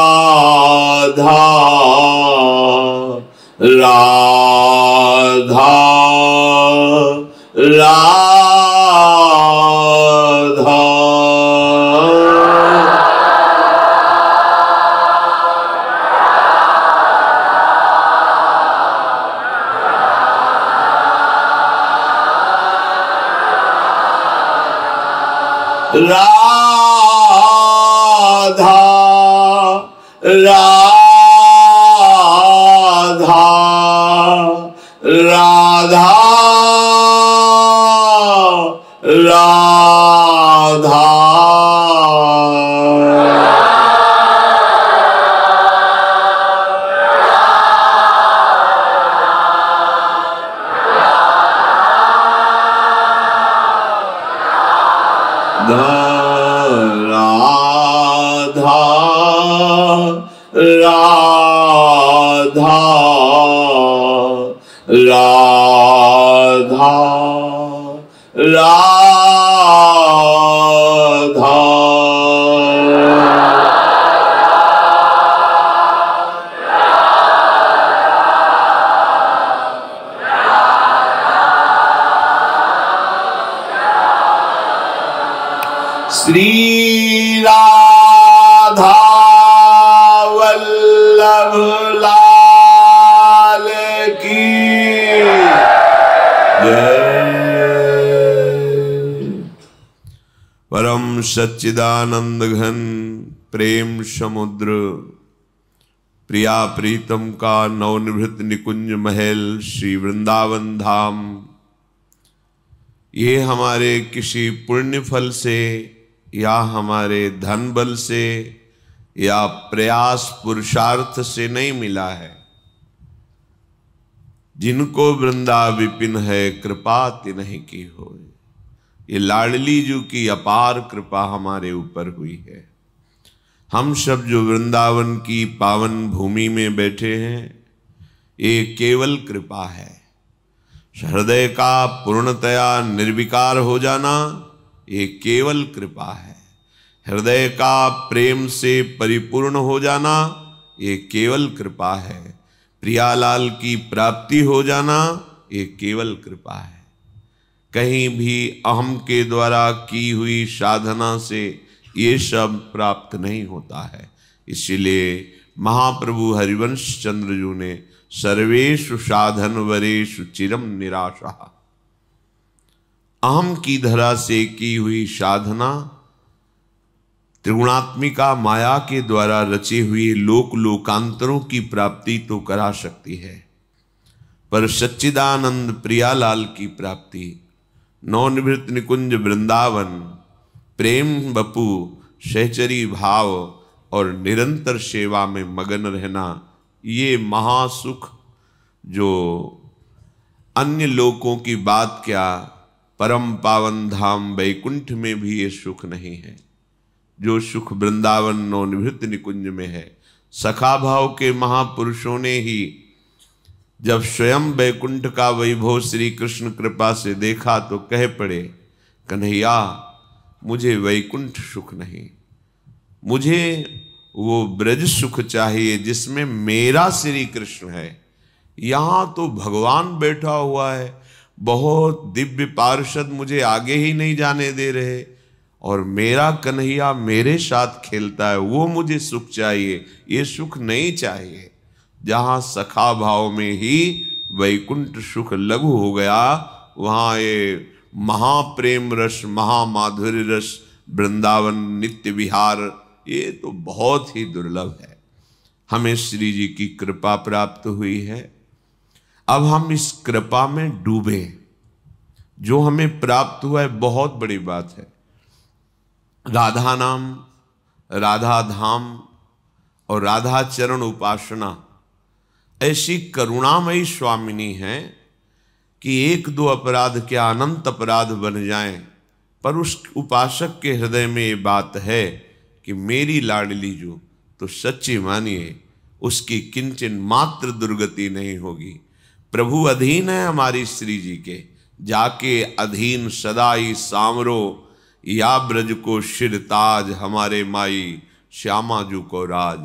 राधा राधा राधा राधा राधा राधा राधा राधा श्री राधा वल्लभ लाल की परम सच्चिदानंद घन प्रेम समुद्र प्रिया प्रीतम का नवनिभृत निकुंज महल श्री वृंदावन धाम, ये हमारे किसी पुण्य फल से या हमारे धन बल से या प्रयास पुरुषार्थ से नहीं मिला है। जिनको वृंदा विपिन है कृपा तिन्हीं की होए। ये लाडली जू की अपार कृपा हमारे ऊपर हुई है। हम सब जो वृंदावन की पावन भूमि में बैठे हैं, ये केवल कृपा है। हृदय का पूर्णतया निर्विकार हो जाना, ये केवल कृपा है। हृदय का प्रेम से परिपूर्ण हो जाना, ये केवल कृपा है। प्रियालाल की प्राप्ति हो जाना, ये केवल कृपा है। कहीं भी अहम के द्वारा की हुई साधना से ये सब प्राप्त नहीं होता है। इसीलिए महाप्रभु हरिवंश चंद्र जी ने सर्वेषु साधन वरेषु चिरम निराशा, अहम की धरा से की हुई साधना त्रिगुणात्मिका माया के द्वारा रचे हुए लोक लोकांतरों की प्राप्ति तो करा सकती है, पर सच्चिदानंद प्रियालाल की प्राप्ति, नवनिभृत निकुंज वृंदावन, प्रेम बपू, सहचरी भाव और निरंतर सेवा में मगन रहना, ये महासुख जो अन्य लोकों की बात क्या, परम पावन धाम वैकुंठ में भी ये सुख नहीं है। जो सुख वृंदावन नवनिभृत निकुंज में है। सखा भाव के महापुरुषों ने ही जब स्वयं वैकुंठ का वैभव श्री कृष्ण कृपा से देखा तो कह पड़े, कन्हैया मुझे वैकुंठ सुख नहीं, मुझे वो ब्रज सुख चाहिए जिसमें मेरा श्री कृष्ण है। यहाँ तो भगवान बैठा हुआ है, बहुत दिव्य पार्षद मुझे आगे ही नहीं जाने दे रहे, और मेरा कन्हैया मेरे साथ खेलता है, वो मुझे सुख चाहिए, ये सुख नहीं चाहिए। जहाँ सखा भाव में ही वैकुंठ सुख लघु हो गया, वहाँ ये महाप्रेम रस, महामाधुर्य रस, वृंदावन नित्य विहार, ये तो बहुत ही दुर्लभ है। हमें श्री जी की कृपा प्राप्त हुई है। अब हम इस कृपा में डूबे। जो हमें प्राप्त हुआ है बहुत बड़ी बात है। राधा नाम, राधा धाम और राधा चरण उपासना ऐसी करुणामयी स्वामिनी है कि एक दो अपराध क्या अनंत अपराध बन जाएं, पर उस उपासक के हृदय में ये बात है कि मेरी लाडली जो, तो सच्ची मानिए उसकी किंचन मात्र दुर्गति नहीं होगी। प्रभु अधीन है हमारी श्री जी के, जाके अधीन सदाई सामरो, या ब्रज को शिर ताज, हमारे माई श्यामा जू को राज।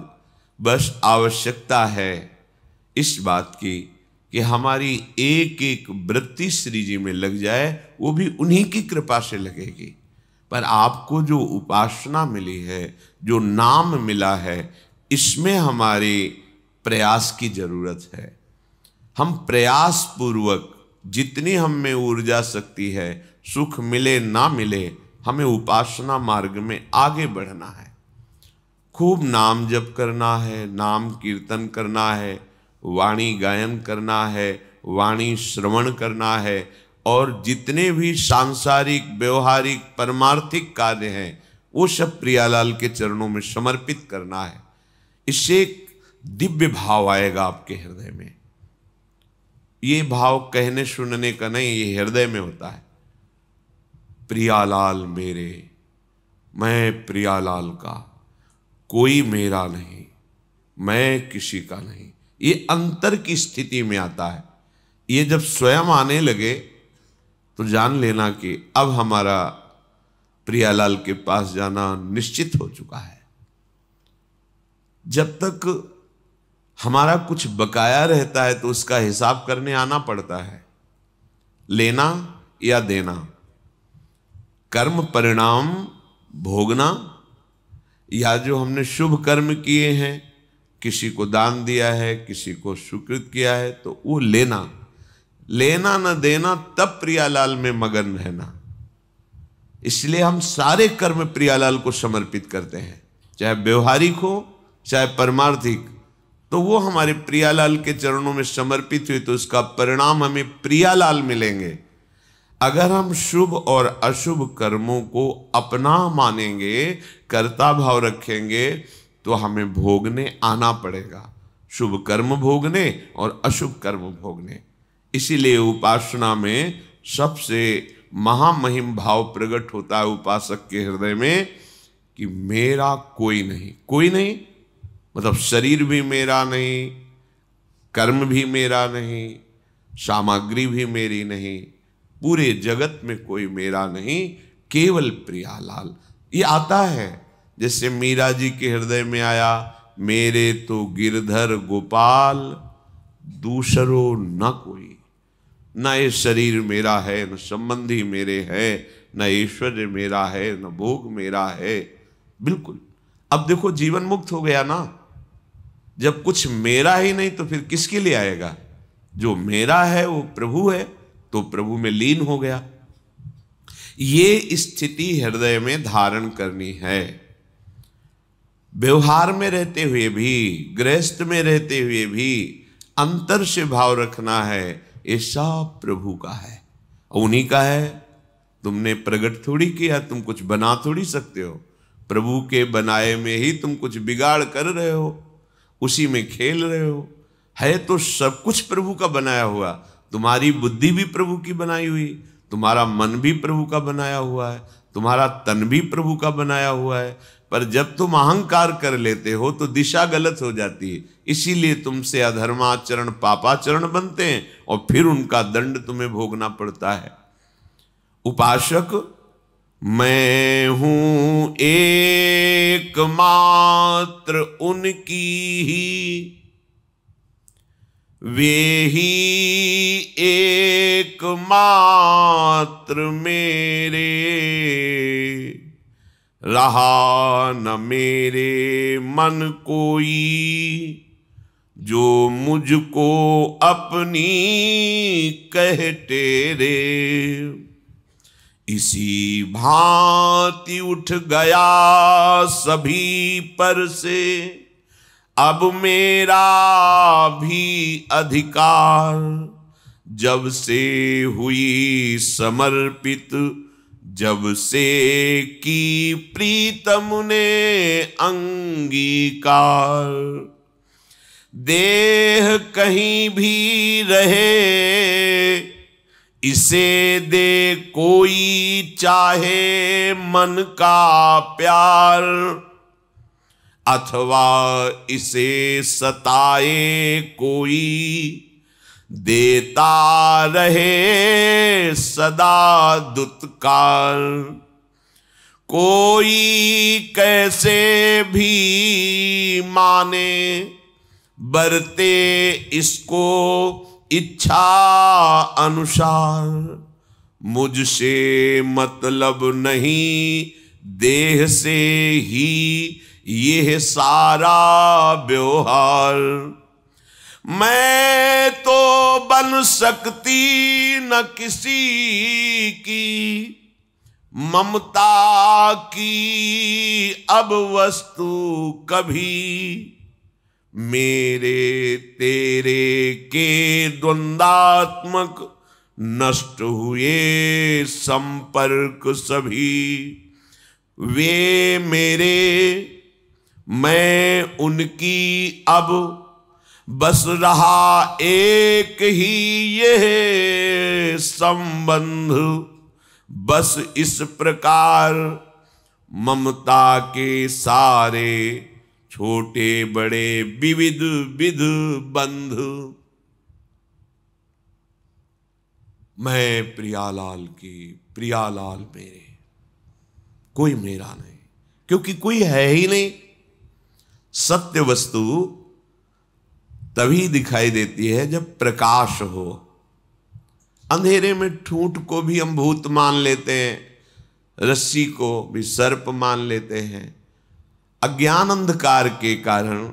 बस आवश्यकता है इस बात की कि हमारी एक एक वृत्ति श्री जी में लग जाए, वो भी उन्हीं की कृपा से लगेगी। पर आपको जो उपासना मिली है, जो नाम मिला है, इसमें हमारे प्रयास की जरूरत है। हम प्रयास पूर्वक जितनी हम में ऊर्जा शक्ति है, सुख मिले ना मिले, हमें उपासना मार्ग में आगे बढ़ना है। खूब नाम जप करना है, नाम कीर्तन करना है, वाणी गायन करना है, वाणी श्रवण करना है, और जितने भी सांसारिक व्यवहारिक परमार्थिक कार्य हैं वो सब प्रियालाल के चरणों में समर्पित करना है। इससे एक दिव्य भाव आएगा आपके हृदय में। ये भाव कहने सुनने का नहीं, ये हृदय में होता है। प्रियालाल मेरे, मैं प्रियालाल का, कोई मेरा नहीं, मैं किसी का नहीं, ये अंतर की स्थिति में आता है। ये जब स्वयं आने लगे तो जान लेना कि अब हमारा प्रियालाल के पास जाना निश्चित हो चुका है। जब तक हमारा कुछ बकाया रहता है तो उसका हिसाब करने आना पड़ता है, लेना या देना, कर्म परिणाम भोगना, या जो हमने शुभ कर्म किए हैं, किसी को दान दिया है, किसी को स्वीकृत किया है, तो वो लेना, लेना न देना, तब प्रियालाल में मगन रहना। इसलिए हम सारे कर्म प्रियालाल को समर्पित करते हैं, चाहे व्यवहारिक हो चाहे परमार्थिक, तो वो हमारे प्रियालाल के चरणों में समर्पित हुए तो उसका परिणाम हमें प्रियालाल मिलेंगे। अगर हम शुभ और अशुभ कर्मों को अपना मानेंगे, कर्ता भाव रखेंगे, तो हमें भोगने आना पड़ेगा, शुभ कर्म भोगने और अशुभ कर्म भोगने। इसीलिए उपासना में सबसे महामहिम भाव प्रकट होता है उपासक के हृदय में कि मेरा कोई नहीं। कोई नहीं मतलब शरीर भी मेरा नहीं, कर्म भी मेरा नहीं, सामग्री भी मेरी नहीं, पूरे जगत में कोई मेरा नहीं, केवल प्रियालाल। ये आता है जैसे मीरा जी के हृदय में आया, मेरे तो गिरधर गोपाल दूसरो न कोई, न ये शरीर मेरा है, न संबंधी मेरे है, न ऐश्वर्य मेरा है, न भोग मेरा है। बिल्कुल। अब देखो जीवन मुक्त हो गया ना, जब कुछ मेरा ही नहीं तो फिर किसके लिए आएगा? जो मेरा है वो प्रभु है, तो प्रभु में लीन हो गया। ये स्थिति हृदय में धारण करनी है। व्यवहार में रहते हुए भी, गृहस्थ में रहते हुए भी अंतर से भाव रखना है, ये सब प्रभु का है, उन्हीं का है। तुमने प्रकट थोड़ी किया, तुम कुछ बना थोड़ी सकते हो। प्रभु के बनाए में ही तुम कुछ बिगाड़ कर रहे हो, उसी में खेल रहे हो। है तो सब कुछ प्रभु का बनाया हुआ। तुम्हारी बुद्धि भी प्रभु की बनाई हुई, तुम्हारा मन भी प्रभु का बनाया हुआ है, तुम्हारा तन भी प्रभु का बनाया हुआ है। पर जब तुम अहंकार कर लेते हो तो दिशा गलत हो जाती है। इसीलिए तुमसे अधर्माचरण पापाचरण बनते हैं और फिर उनका दंड तुम्हें भोगना पड़ता है। उपासक मैं हूं एकमात्र उनकी ही, वे ही एकमात्र मेरे, रहा न मेरे मन कोई, जो मुझको अपनी कहते रे। इसी भांति उठ गया सभी पर से, अब मेरा भी अधिकार, जब से हुई समर्पित, जब से की प्रीतम ने अंगीकार। देह कहीं भी रहे, इसे दे कोई चाहे मन का प्यार, अथवा इसे सताए कोई, देता रहे सदा दुत्कार। कोई कैसे भी माने, बरते इसको इच्छा अनुसार। मुझसे मतलब नहीं, देह से ही यह सारा व्यवहार। मैं तो बन सकती न किसी की, ममता की अब वस्तु कभी। मेरे तेरे के द्वंद्वात्मक नष्ट हुए संपर्क सभी। वे मेरे, मैं उनकी, अब बस रहा एक ही यह संबंध। बस इस प्रकार ममता के सारे छोटे बड़े विविध विध बंध। मैं प्रियालाल की, प्रियालाल मेरे, कोई मेरा नहीं, क्योंकि कोई है ही नहीं। सत्य वस्तु तभी दिखाई देती है जब प्रकाश हो। अंधेरे में ठूंठ को भी हम भूत मान लेते हैं, रस्सी को भी सर्प मान लेते हैं। अज्ञान अंधकार के कारण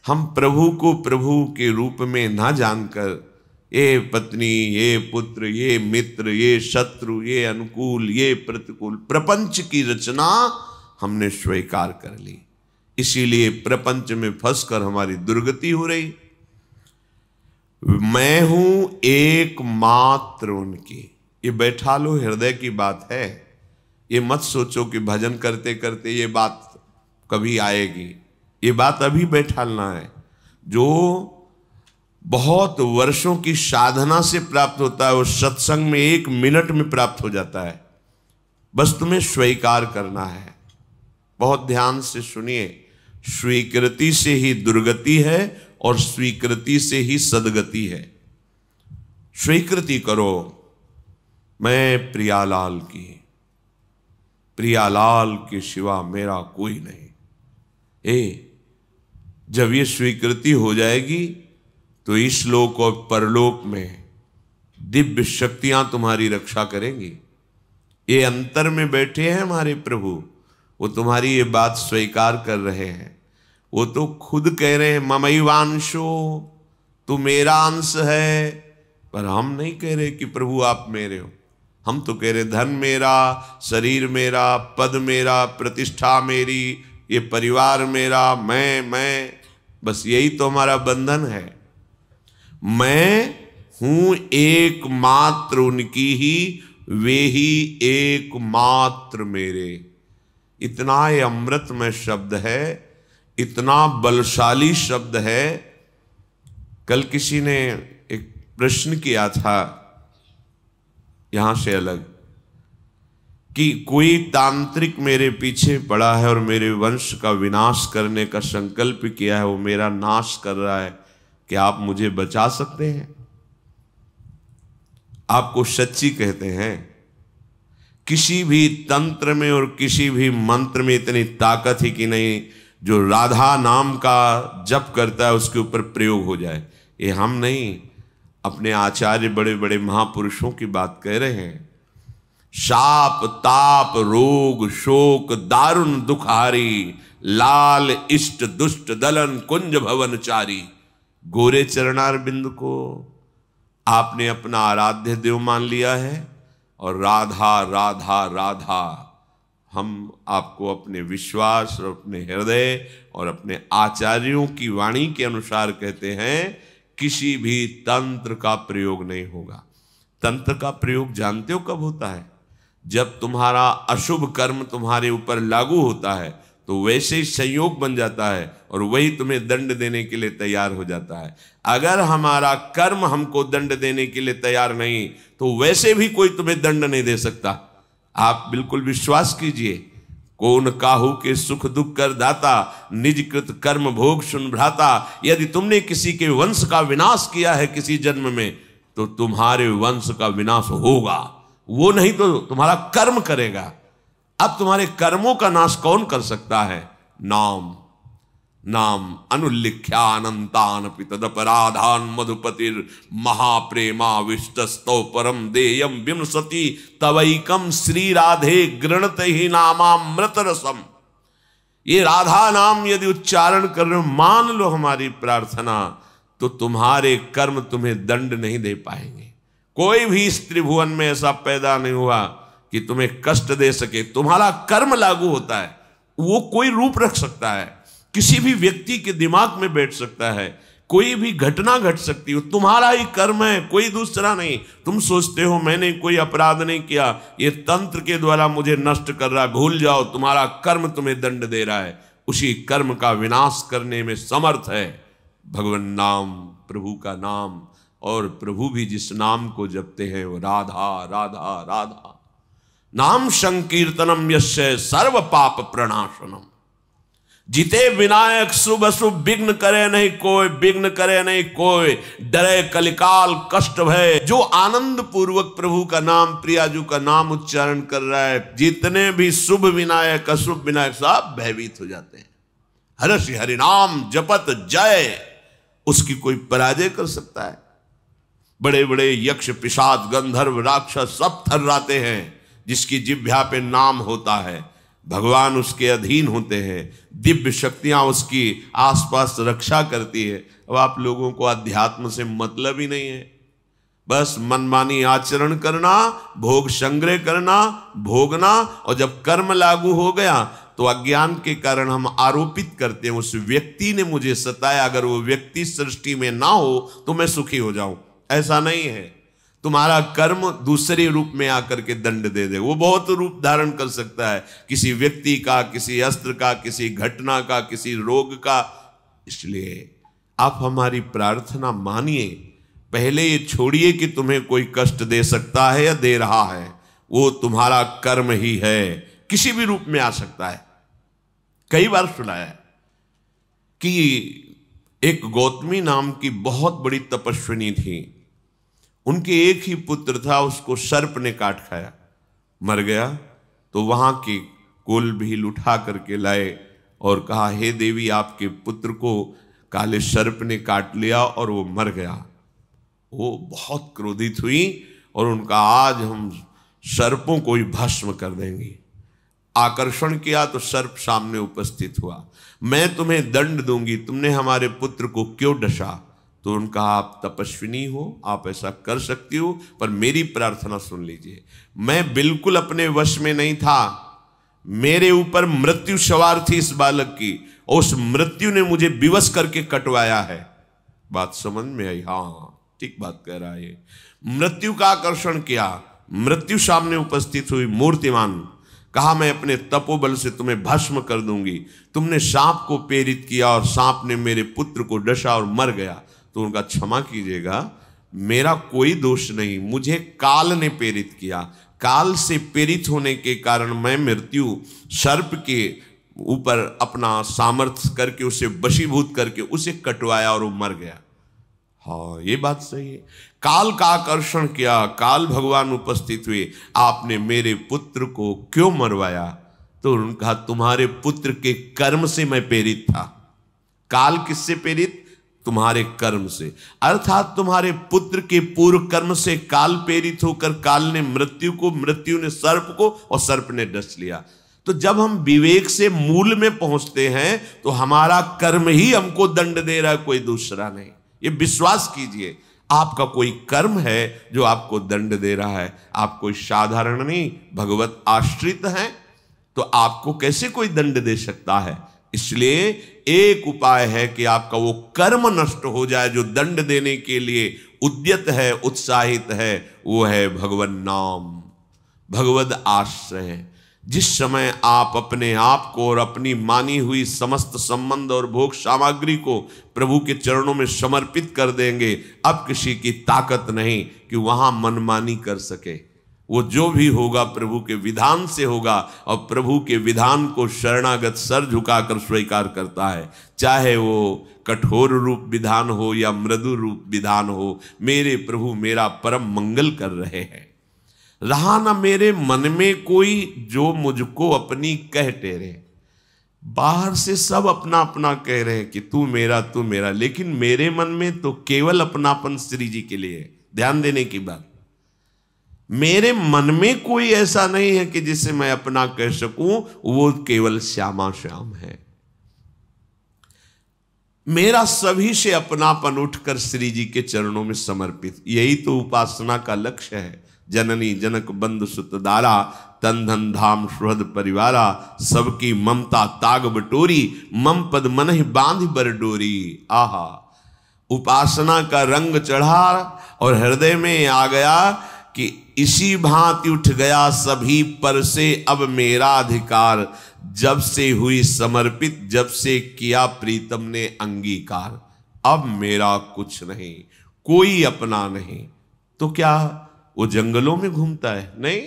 हम प्रभु को प्रभु के रूप में ना जानकर ये पत्नी, ये पुत्र, ये मित्र, ये शत्रु, ये अनुकूल, ये प्रतिकूल, प्रपंच की रचना हमने स्वीकार कर ली। इसीलिए प्रपंच में फंसकर हमारी दुर्गति हो रही। मैं हूं एकमात्र उनकी, ये बैठा लो, हृदय की बात है। ये मत सोचो कि भजन करते करते ये बात कभी आएगी। ये बात अभी बैठालना है। जो बहुत वर्षों की साधना से प्राप्त होता है वो सत्संग में 1 मिनट में प्राप्त हो जाता है। बस तुम्हें स्वीकार करना है। बहुत ध्यान से सुनिए, स्वीकृति से ही दुर्गति है और स्वीकृति से ही सदगति है। स्वीकृति करो, मैं प्रियालाल की, प्रियालाल के सिवा मेरा कोई नहीं। जब ये स्वीकृति हो जाएगी तो इस लोक और परलोक में दिव्य शक्तियां तुम्हारी रक्षा करेंगी। ये अंतर में बैठे हैं हमारे प्रभु, वो तुम्हारी ये बात स्वीकार कर रहे हैं। वो तो खुद कह रहे हैं ममैवांशो, तू मेरा अंश है। पर हम नहीं कह रहे कि प्रभु आप मेरे हो। हम तो कह रहे धन मेरा, शरीर मेरा, पद मेरा, प्रतिष्ठा मेरी, ये परिवार मेरा, मैं बस यही तो हमारा बंधन है। मैं हूं एकमात्र उनकी ही, वे ही एकमात्र मेरे। इतना ये अमृतमय शब्द है, इतना बलशाली शब्द है। कल किसी ने एक प्रश्न किया था यहां से अलग, कि कोई तांत्रिक मेरे पीछे पड़ा है और मेरे वंश का विनाश करने का संकल्प किया है, वो मेरा नाश कर रहा है, क्या आप मुझे बचा सकते हैं? आपको सच्ची कहते हैं, किसी भी तंत्र में और किसी भी मंत्र में इतनी ताकत ही कि नहीं जो राधा नाम का जप करता है उसके ऊपर प्रयोग हो जाए। ये हम नहीं, अपने आचार्य बड़े बड़े महापुरुषों की बात कह रहे हैं। शाप ताप रोग शोक दारुण दुखारी, लाल इष्ट दुष्ट दलन कुंज भवनचारी। गोरे चरणार बिंद को आपने अपना आराध्य देव मान लिया है और राधा राधा राधा हम आपको अपने विश्वास और अपने हृदय और अपने आचार्यों की वाणी के अनुसार कहते हैं, किसी भी तंत्र का प्रयोग नहीं होगा। तंत्र का प्रयोग जानते हो कब होता है? जब तुम्हारा अशुभ कर्म तुम्हारे ऊपर लागू होता है तो वैसे ही संयोग बन जाता है और वही तुम्हें दंड देने के लिए तैयार हो जाता है। अगर हमारा कर्म हमको दंड देने के लिए तैयार नहीं तो वैसे भी कोई तुम्हें दंड नहीं दे सकता। आप बिल्कुल विश्वास कीजिए। कौन काहू के सुख दुख कर दाता, निज कृत कर्म भोग सुन भ्राता। यदि तुमने किसी के वंश का विनाश किया है किसी जन्म में तो तुम्हारे वंश का विनाश होगा, वो नहीं तो तुम्हारा कर्म करेगा। अब तुम्हारे कर्मों का नाश कौन कर सकता है? नाम। नाम अनुल्लिख्यानंतान तदपराधान मधुपतिर महाप्रेमा विष्टस्तो परम देयम विमसति तवैकम श्री राधे गृणत ही नामामृत रसम। ये राधा नाम यदि उच्चारण कर रहे हो, मान लो हमारी प्रार्थना, तो तुम्हारे कर्म तुम्हें दंड नहीं दे पाएंगे। कोई भी इस त्रिभुवन में ऐसा पैदा नहीं हुआ कि तुम्हें कष्ट दे सके। तुम्हारा कर्म लागू होता है, वो कोई रूप रख सकता है, किसी भी व्यक्ति के दिमाग में बैठ सकता है, कोई भी घटना घट सकती हो, तुम्हारा ही कर्म है, कोई दूसरा नहीं। तुम सोचते हो मैंने कोई अपराध नहीं किया, ये तंत्र के द्वारा मुझे नष्ट कर रहा है, भूल जाओ, तुम्हारा कर्म तुम्हें दंड दे रहा है। उसी कर्म का विनाश करने में समर्थ है भगवान नाम, प्रभु का नाम। और प्रभु भी जिस नाम को जपते हैं वो राधा राधा राधा। नाम संकीर्तनम यस्य सर्व पाप प्रणाशनम। जिते विनायक शुभ अशुभ विघ्न करे नहीं कोई, विघ्न करे नहीं कोई, डरे कलिकाल कष्ट भय। जो आनंद पूर्वक प्रभु का नाम, प्रियाजू का नाम उच्चारण कर रहा है, जितने भी शुभ विनायक अशुभ विनायक सब भयभीत हो जाते हैं। हर्षि हरिनाम जपत जय, उसकी कोई पराजय कर सकता है? बड़े बड़े यक्ष पिशाच गंधर्व राक्षस सब थर्राते हैं। जिसकी जिह्वा पे नाम होता है, भगवान उसके अधीन होते हैं, दिव्य शक्तियां उसकी आसपास रक्षा करती है। अब आप लोगों को अध्यात्म से मतलब ही नहीं है, बस मनमानी आचरण करना, भोग संग्रह करना, भोगना, और जब कर्म लागू हो गया तो अज्ञान के कारण हम आरोपित करते हैं उस व्यक्ति ने मुझे सताया, अगर वो व्यक्ति सृष्टि में ना हो तो मैं सुखी हो जाऊं। ऐसा नहीं है। तुम्हारा कर्म दूसरे रूप में आकर के दंड दे दे। वो बहुत रूप धारण कर सकता है, किसी व्यक्ति का, किसी अस्त्र का, किसी घटना का, किसी रोग का। इसलिए आप हमारी प्रार्थना मानिए। पहले ये छोड़िए कि तुम्हें कोई कष्ट दे सकता है या दे रहा है, वो तुम्हारा कर्म ही है, किसी भी रूप में आ सकता है। कई बार सुना है कि एक गौतमी नाम की बहुत बड़ी तपस्विनी थी, उनके एक ही पुत्र था, उसको सर्प ने काट खाया, मर गया। तो वहां के कुल भील उठा करके लाए और कहा, हे देवी, आपके पुत्र को काले सर्प ने काट लिया और वो मर गया। वो बहुत क्रोधित हुई और उनका, आज हम सर्पों को ही भस्म कर देंगे। आकर्षण किया तो सर्प सामने उपस्थित हुआ। मैं तुम्हें दंड दूंगी, तुमने हमारे पुत्र को क्यों डसा? तो उनका, आप तपस्विनी हो, आप ऐसा कर सकती हो, पर मेरी प्रार्थना सुन लीजिए। मैं बिल्कुल अपने वश में नहीं था, मेरे ऊपर मृत्यु सवार थी इस बालक की, और उस मृत्यु ने मुझे विवश करके कटवाया है। बात समझ में आई? हाँ, ठीक बात कह रहा है। मृत्यु का आकर्षण किया, मृत्यु सामने उपस्थित हुई मूर्तिमान, कहा मैं अपने तपोबल से तुम्हें भस्म कर दूंगी। तुमने सांप को प्रेरित किया और सांप ने मेरे पुत्र को डसा और मर गया। तो उनका, क्षमा कीजिएगा, मेरा कोई दोष नहीं, मुझे काल ने प्रेरित किया। काल से प्रेरित होने के कारण मैं मृत्यु सर्प के ऊपर अपना सामर्थ्य करके उसे वशीभूत करके उसे कटवाया और वो मर गया। हाँ, ये बात सही है। काल का आकर्षण किया, काल भगवान उपस्थित हुए, आपने मेरे पुत्र को क्यों मरवाया? तो उनका, तुम्हारे पुत्र के कर्म से मैं प्रेरित था। काल किससे प्रेरित? तुम्हारे कर्म से। अर्थात तुम्हारे पुत्र के पूर्व कर्म से काल प्रेरित होकर काल ने मृत्यु को, मृत्यु ने सर्प को, और सर्प ने डस लिया। तो जब हम विवेक से मूल में पहुंचते हैं तो हमारा कर्म ही हमको दंड दे रहा है, कोई दूसरा नहीं। ये विश्वास कीजिए, आपका कोई कर्म है जो आपको दंड दे रहा है। आप कोई साधारण नहीं, भगवत आश्रित हैं, तो आपको कैसे कोई दंड दे सकता है? इसलिए एक उपाय है कि आपका वो कर्म नष्ट हो जाए जो दंड देने के लिए उद्यत है, उत्साहित है, वो है भगवन नाम, भगवद आश्रय। जिस समय आप अपने आप को और अपनी मानी हुई समस्त संबंध और भोग सामग्री को प्रभु के चरणों में समर्पित कर देंगे, अब किसी की ताकत नहीं कि वहां मनमानी कर सके। वो जो भी होगा प्रभु के विधान से होगा, और प्रभु के विधान को शरणागत सर झुकाकर स्वीकार करता है, चाहे वो कठोर रूप विधान हो या मृदु रूप विधान हो। मेरे प्रभु मेरा परम मंगल कर रहे हैं। रहा ना मेरे मन में कोई जो मुझको अपनी कह टेरे। बाहर से सब अपना अपना कह रहे हैं कि तू मेरा, लेकिन मेरे मन में तो केवल अपनापन श्री जी के लिए है। ध्यान देने की बात, मेरे मन में कोई ऐसा नहीं है कि जिसे मैं अपना कह सकूं, वो केवल श्यामा श्याम है। मेरा सभी से अपनापन उठकर श्री जी के चरणों में समर्पित, यही तो उपासना का लक्ष्य है। जननी जनक बंधु सुत दारा, तन धन धाम सुहृद परिवारा, सबकी ममता ताग बटोरी, मम पद मनहि बांध बर डोरी। आहा, उपासना का रंग चढ़ा और हृदय में आ गया कि इसी भांति उठ गया सभी पर से अब मेरा अधिकार। जब से हुई समर्पित, जब से किया प्रीतम ने अंगीकार, अब मेरा कुछ नहीं, कोई अपना नहीं। तो क्या वो जंगलों में घूमता है? नहीं,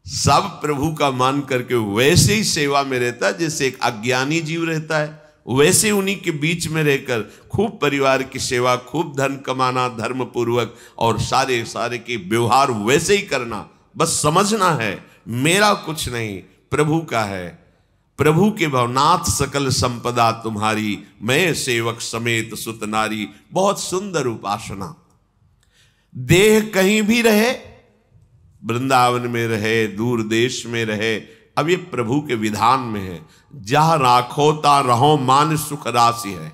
सब प्रभु का मान करके वैसे ही सेवा में रहता है जैसे एक अज्ञानी जीव रहता है। वैसे उन्हीं के बीच में रहकर खूब परिवार की सेवा, खूब धन कमाना धर्म पूर्वक, और सारे सारे के व्यवहार वैसे ही करना। बस समझना है मेरा कुछ नहीं, प्रभु का है। प्रभु के भवनाथ सकल संपदा तुम्हारी, मैं सेवक समेत सुत नारी। बहुत सुंदर उपासना। देह कहीं भी रहे, वृंदावन में रहे, दूर देश में रहे, अब ये प्रभु के विधान में है। जहां राखो ता रहो मान सुख राशि है।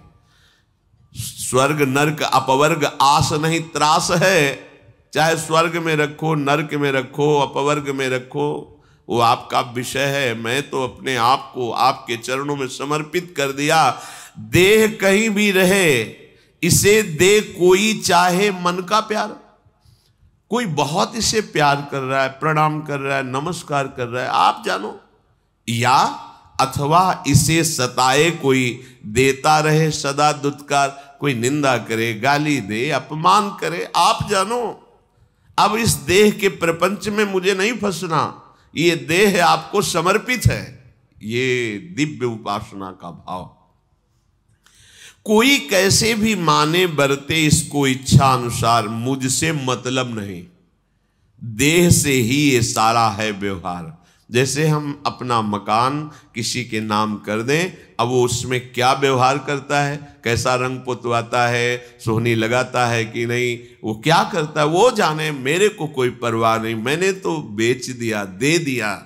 स्वर्ग नरक अपवर्ग आस नहीं त्रास है। चाहे स्वर्ग में रखो, नरक में रखो, अपवर्ग में रखो, वो आपका विषय है। मैं तो अपने आप को आपके चरणों में समर्पित कर दिया। देह कहीं भी रहे, इसे दे कोई चाहे मन का प्यार। कोई बहुत इसे प्यार कर रहा है, प्रणाम कर रहा है, नमस्कार कर रहा है, आप जानो, या अथवा इसे सताए कोई, देता रहे सदा दुत्कार। कोई निंदा करे, गाली दे, अपमान करे, आप जानो। अब इस देह के प्रपंच में मुझे नहीं फंसना, ये देह आपको समर्पित है। ये दिव्य उपासना का भाव। कोई कैसे भी माने बरते इसको इच्छा अनुसार, मुझसे मतलब नहीं, देह से ही ये सारा है व्यवहार। जैसे हम अपना मकान किसी के नाम कर दें, अब वो उसमें क्या व्यवहार करता है, कैसा रंग पुतवाता है, सोहनी लगाता है कि नहीं, वो क्या करता है वो जाने, मेरे को कोई परवाह नहीं, मैंने तो बेच दिया, दे दिया।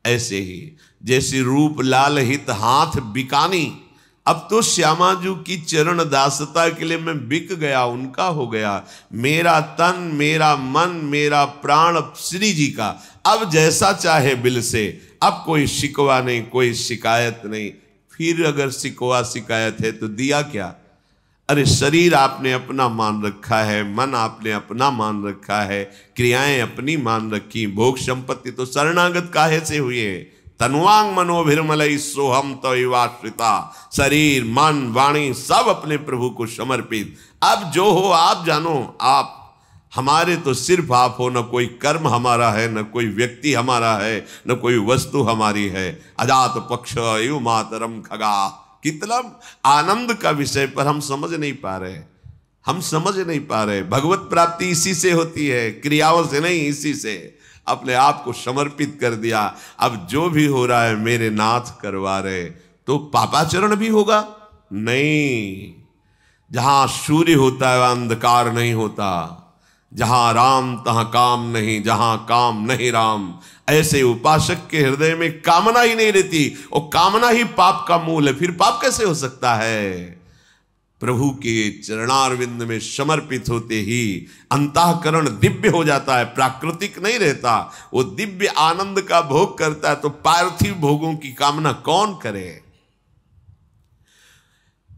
ऐसे ही जैसे रूप लाल हित हाथ बिकानी, अब तो श्यामाजू की चरण दासता के लिए मैं बिक गया, उनका हो गया। मेरा तन, मेरा मन, मेरा प्राण श्री जी का। अब जैसा चाहे बिल से, अब कोई शिकवा नहीं, कोई शिकायत नहीं। फिर अगर शिकवा शिकायत है तो दिया क्या? अरे शरीर आपने अपना मान रखा है, मन आपने अपना मान रखा है, क्रियाएं अपनी मान रखी, भोग संपत्ति तो शरणागत काहे से हुए। तनुवांग मनोभिर्मलई सोहम तैवाश्रिता। शरीर मन वाणी सब अपने प्रभु को समर्पित। अब जो हो आप जानो, आप हमारे तो सिर्फ आप हो, न कोई कर्म हमारा है, न कोई व्यक्ति हमारा है, न कोई वस्तु हमारी है। अजात पक्ष एव मातरम खगा। कितना आनंद का विषय पर हम समझ नहीं पा रहे, हम समझ नहीं पा रहे। भगवत प्राप्ति इसी से होती है, क्रियाओं से नहीं, इसी से। अपने आप को समर्पित कर दिया। अब जो भी हो रहा है मेरे नाथ करवा रहे, तो पापाचरण भी होगा नहीं। जहां सूर्य होता है अंधकार नहीं होता, जहां राम तहां काम नहीं, जहां काम नहीं राम। ऐसे उपासक के हृदय में कामना ही नहीं रहती, और कामना ही पाप का मूल है। फिर पाप कैसे हो सकता है? प्रभु के चरणारविंद में समर्पित होते ही अंतःकरण दिव्य हो जाता है, प्राकृतिक नहीं रहता। वो दिव्य आनंद का भोग करता है, तो पार्थिव भोगों की कामना कौन करे?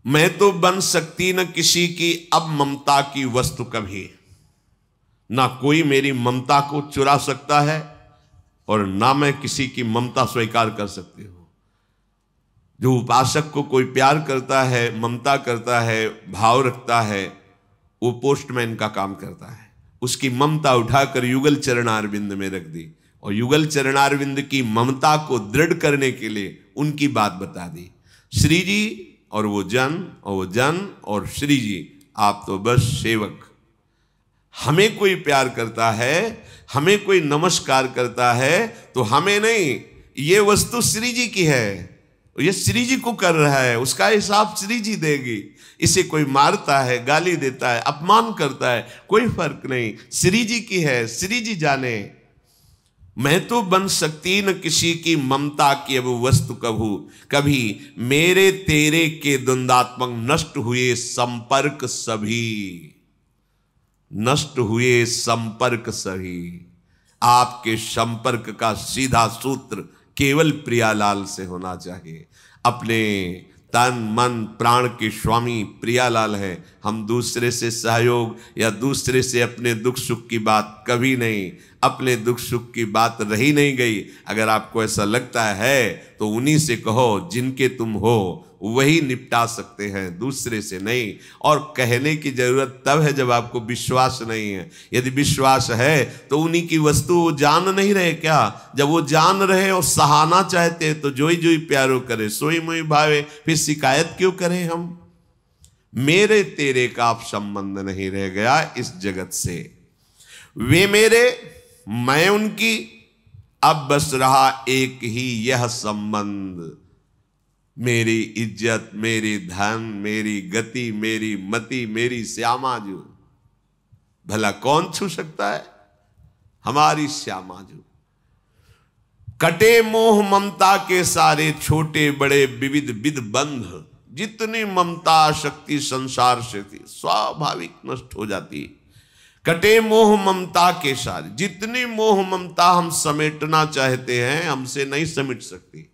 मैं तो बन सकती न किसी की अब ममता की वस्तु कभी, ना कोई मेरी ममता को चुरा सकता है, और ना मैं किसी की ममता स्वीकार कर सकती हूं। जो उपासक को कोई प्यार करता है, ममता करता है, भाव रखता है, वो पोस्टमैन का काम करता है। उसकी ममता उठाकर युगल चरणारविंद में रख दी, और युगल चरणारविंद की ममता को दृढ़ करने के लिए उनकी बात बता दी। श्री जी और वो जन, और वो जन और श्री जी, आप तो बस सेवक। हमें कोई प्यार करता है हमें कोई नमस्कार करता है तो हमें नहीं, ये वस्तु श्री जी की है, ये श्री जी को कर रहा है, उसका हिसाब श्री जी देगी। इसे कोई मारता है, गाली देता है, अपमान करता है, कोई फर्क नहीं, श्री जी की है, श्री जी जाने। मैं तो बन सकती न किसी की ममता की अब वस्तु कभू, कभी मेरे तेरे के द्वंद्वात्मक नष्ट हुए संपर्क सभी, नष्ट हुए संपर्क सभी। आपके संपर्क का सीधा सूत्र केवल प्रियालाल से होना चाहिए। अपने तन मन प्राण के स्वामी प्रियालाल है। हम दूसरे से सहयोग या दूसरे से अपने दुख सुख की बात कभी नहीं, अपने दुख सुख की बात रही नहीं गई। अगर आपको ऐसा लगता है तो उन्हीं से कहो जिनके तुम हो, वही निपटा सकते हैं, दूसरे से नहीं। और कहने की जरूरत तब है जब आपको विश्वास नहीं है। यदि विश्वास है तो उन्हीं की वस्तु वो जान नहीं रहे क्या? जब वो जान रहे और सहाना चाहते हैं तो जोई जोई प्यारो करे, सोई मोई भावे, फिर शिकायत क्यों करें हम? मेरे तेरे का आप संबंध नहीं रह गया इस जगत से। वे मेरे, मैं उनकी, अब बस रहा एक ही यह संबंध। मेरी इज्जत, मेरी धन, मेरी गति, मेरी मति, मेरी श्यामा जू, भला कौन छू सकता है? हमारी श्यामा जू। कटे मोह ममता के सारे छोटे बड़े विविध विध बंध, जितनी ममता शक्ति संसार से थी स्वाभाविक नष्ट हो जाती। कटे मोह ममता के सारे, जितनी मोह ममता हम समेटना चाहते हैं हमसे नहीं समेट सकती।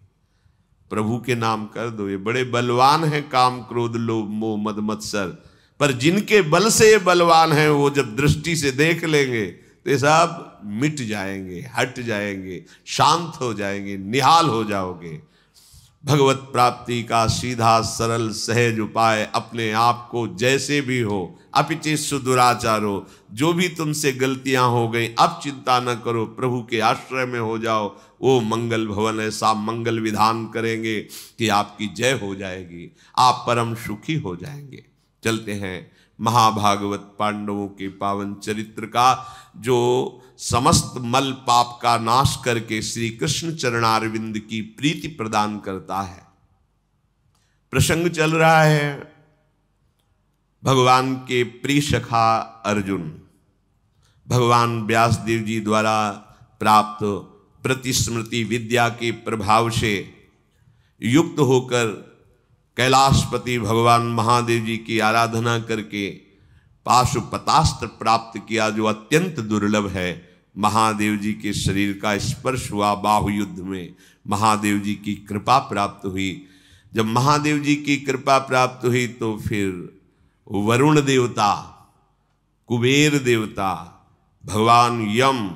प्रभु के नाम कर दो। ये बड़े बलवान हैं, काम क्रोध लोभ मोह मद मत्सर, पर जिनके बल से ये बलवान हैं वो जब दृष्टि से देख लेंगे तो ये सब मिट जाएंगे, हट जाएंगे, शांत हो जाएंगे, निहाल हो जाओगे। भगवत प्राप्ति का सीधा सरल सहज उपाय, अपने आप को जैसे भी हो, अपिचे सुदुराचारो, जो भी तुमसे गलतियां हो गई अब चिंता न करो, प्रभु के आश्रय में हो जाओ। वो मंगल भवन ऐसा मंगल विधान करेंगे कि आपकी जय हो जाएगी, आप परम सुखी हो जाएंगे। चलते हैं महाभागवत पांडवों के पावन चरित्र का, जो समस्त मल पाप का नाश करके श्री कृष्ण चरणारविंद की प्रीति प्रदान करता है। प्रसंग चल रहा है भगवान के प्रिय सखा अर्जुन भगवान व्यासदेव जी द्वारा प्राप्त प्रतिस्मृति विद्या के प्रभाव से युक्त होकर कैलाशपति भगवान महादेव जी की आराधना करके पाशुपतास्त्र प्राप्त किया, जो अत्यंत दुर्लभ है। महादेव जी के शरीर का स्पर्श हुआ बाहु युद्ध में, महादेव जी की कृपा प्राप्त हुई। जब महादेव जी की कृपा प्राप्त हुई तो फिर वरुण देवता, कुबेर देवता, भगवान यम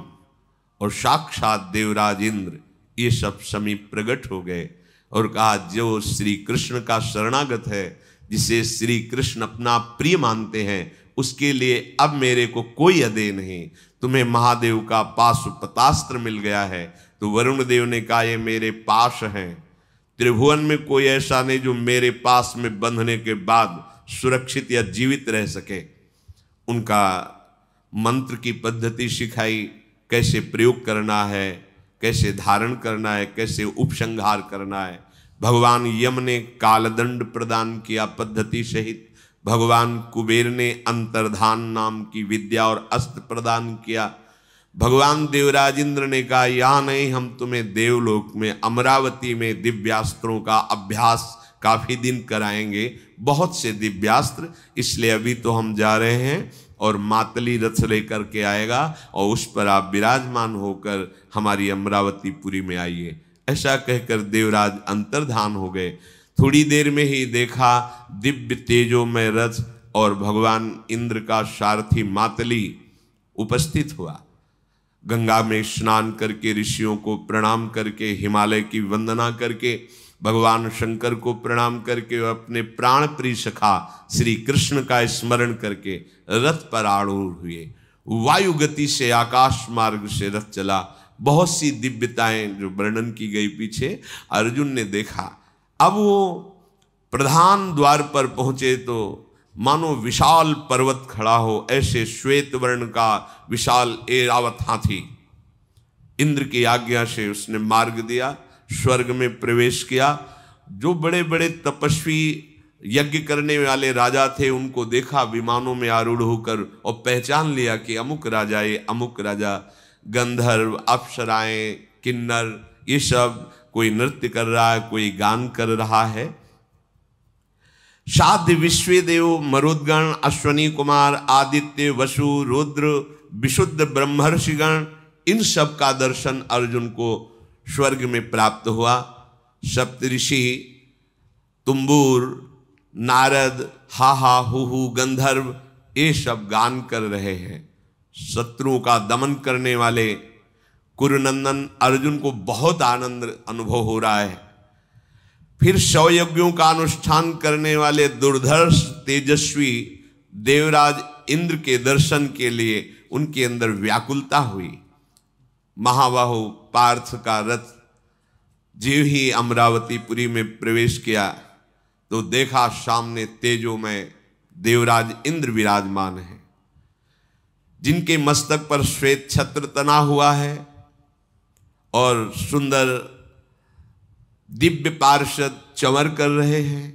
और साक्षात देवराज इंद्र, ये सब समीप प्रकट हो गए और कहा जो श्री कृष्ण का शरणागत है, जिसे श्री कृष्ण अपना प्रिय मानते हैं, उसके लिए अब मेरे को कोई अदेय नहीं। तुम्हें महादेव का पाशुपतास्त्र मिल गया है। तो वरुण देव ने कहा ये मेरे पास हैं, त्रिभुवन में कोई ऐसा नहीं जो मेरे पास में बंधने के बाद सुरक्षित या जीवित रह सके। उनका मंत्र की पद्धति सिखाई, कैसे प्रयोग करना है, कैसे धारण करना है, कैसे उपसंहार करना है। भगवान यम ने कालदंड प्रदान किया पद्धति सहित, भगवान कुबेर ने अंतर्धान नाम की विद्या और अस्त्र प्रदान किया। भगवान देवराज इंद्र ने कहा यहाँ नहीं, हम तुम्हें देवलोक में अमरावती में दिव्यास्त्रों का अभ्यास काफी दिन कराएंगे, बहुत से दिव्यास्त्र, इसलिए अभी तो हम जा रहे हैं और मातली रथ लेकर के आएगा और उस पर आप विराजमान होकर हमारी अमरावतीपुरी में आइए। ऐसा कहकर देवराज अंतर्धान हो गए। थोड़ी देर में ही देखा दिव्य तेजोमय रथ और भगवान इंद्र का सारथी मातली उपस्थित हुआ। गंगा में स्नान करके, ऋषियों को प्रणाम करके, हिमालय की वंदना करके, भगवान शंकर को प्रणाम करके, अपने प्राण प्रिय सखा श्री कृष्ण का स्मरण करके रथ पर आरूढ़ हुए। वायु गति से आकाश मार्ग से रथ चला। बहुत सी दिव्यताएं जो वर्णन की गई पीछे अर्जुन ने देखा। अब वो प्रधान द्वार पर पहुंचे तो मानो विशाल पर्वत खड़ा हो, ऐसे श्वेत वर्ण का विशाल ऐरावत हाथी। इंद्र की आज्ञा से उसने मार्ग दिया, स्वर्ग में प्रवेश किया। जो बड़े बड़े तपस्वी यज्ञ करने वाले राजा थे उनको देखा विमानों में आरूढ़ होकर, और पहचान लिया कि अमुक राजा, ये अमुक राजा। गंधर्व, अप्सराएं, किन्नर, ये सब कोई नृत्य कर रहा है, कोई गान कर रहा है। साध्य विश्वदेव, मरुद्गण, अश्वनी कुमार, आदित्य, वसु, रुद्र, विशुद्ध ब्रह्मर्षिगण, इन सब का दर्शन अर्जुन को स्वर्ग में प्राप्त हुआ। सप्तऋषि, तुम्बूर, नारद, हा हा हु हु, गंधर्व, ये सब गान कर रहे हैं। शत्रुओं का दमन करने वाले कुरुनंदन अर्जुन को बहुत आनंद अनुभव हो रहा है। फिर 100 यज्ञों का अनुष्ठान करने वाले दुर्धर्ष तेजस्वी देवराज इंद्र के दर्शन के लिए उनके अंदर व्याकुलता हुई। महाबाहु पार्थ का रथ जीव ही अमरावतीपुरी में प्रवेश किया तो देखा सामने तेजो में देवराज इंद्र विराजमान है, जिनके मस्तक पर श्वेत छत्र तना हुआ है और सुंदर दिव्य पार्षद चमर कर रहे हैं।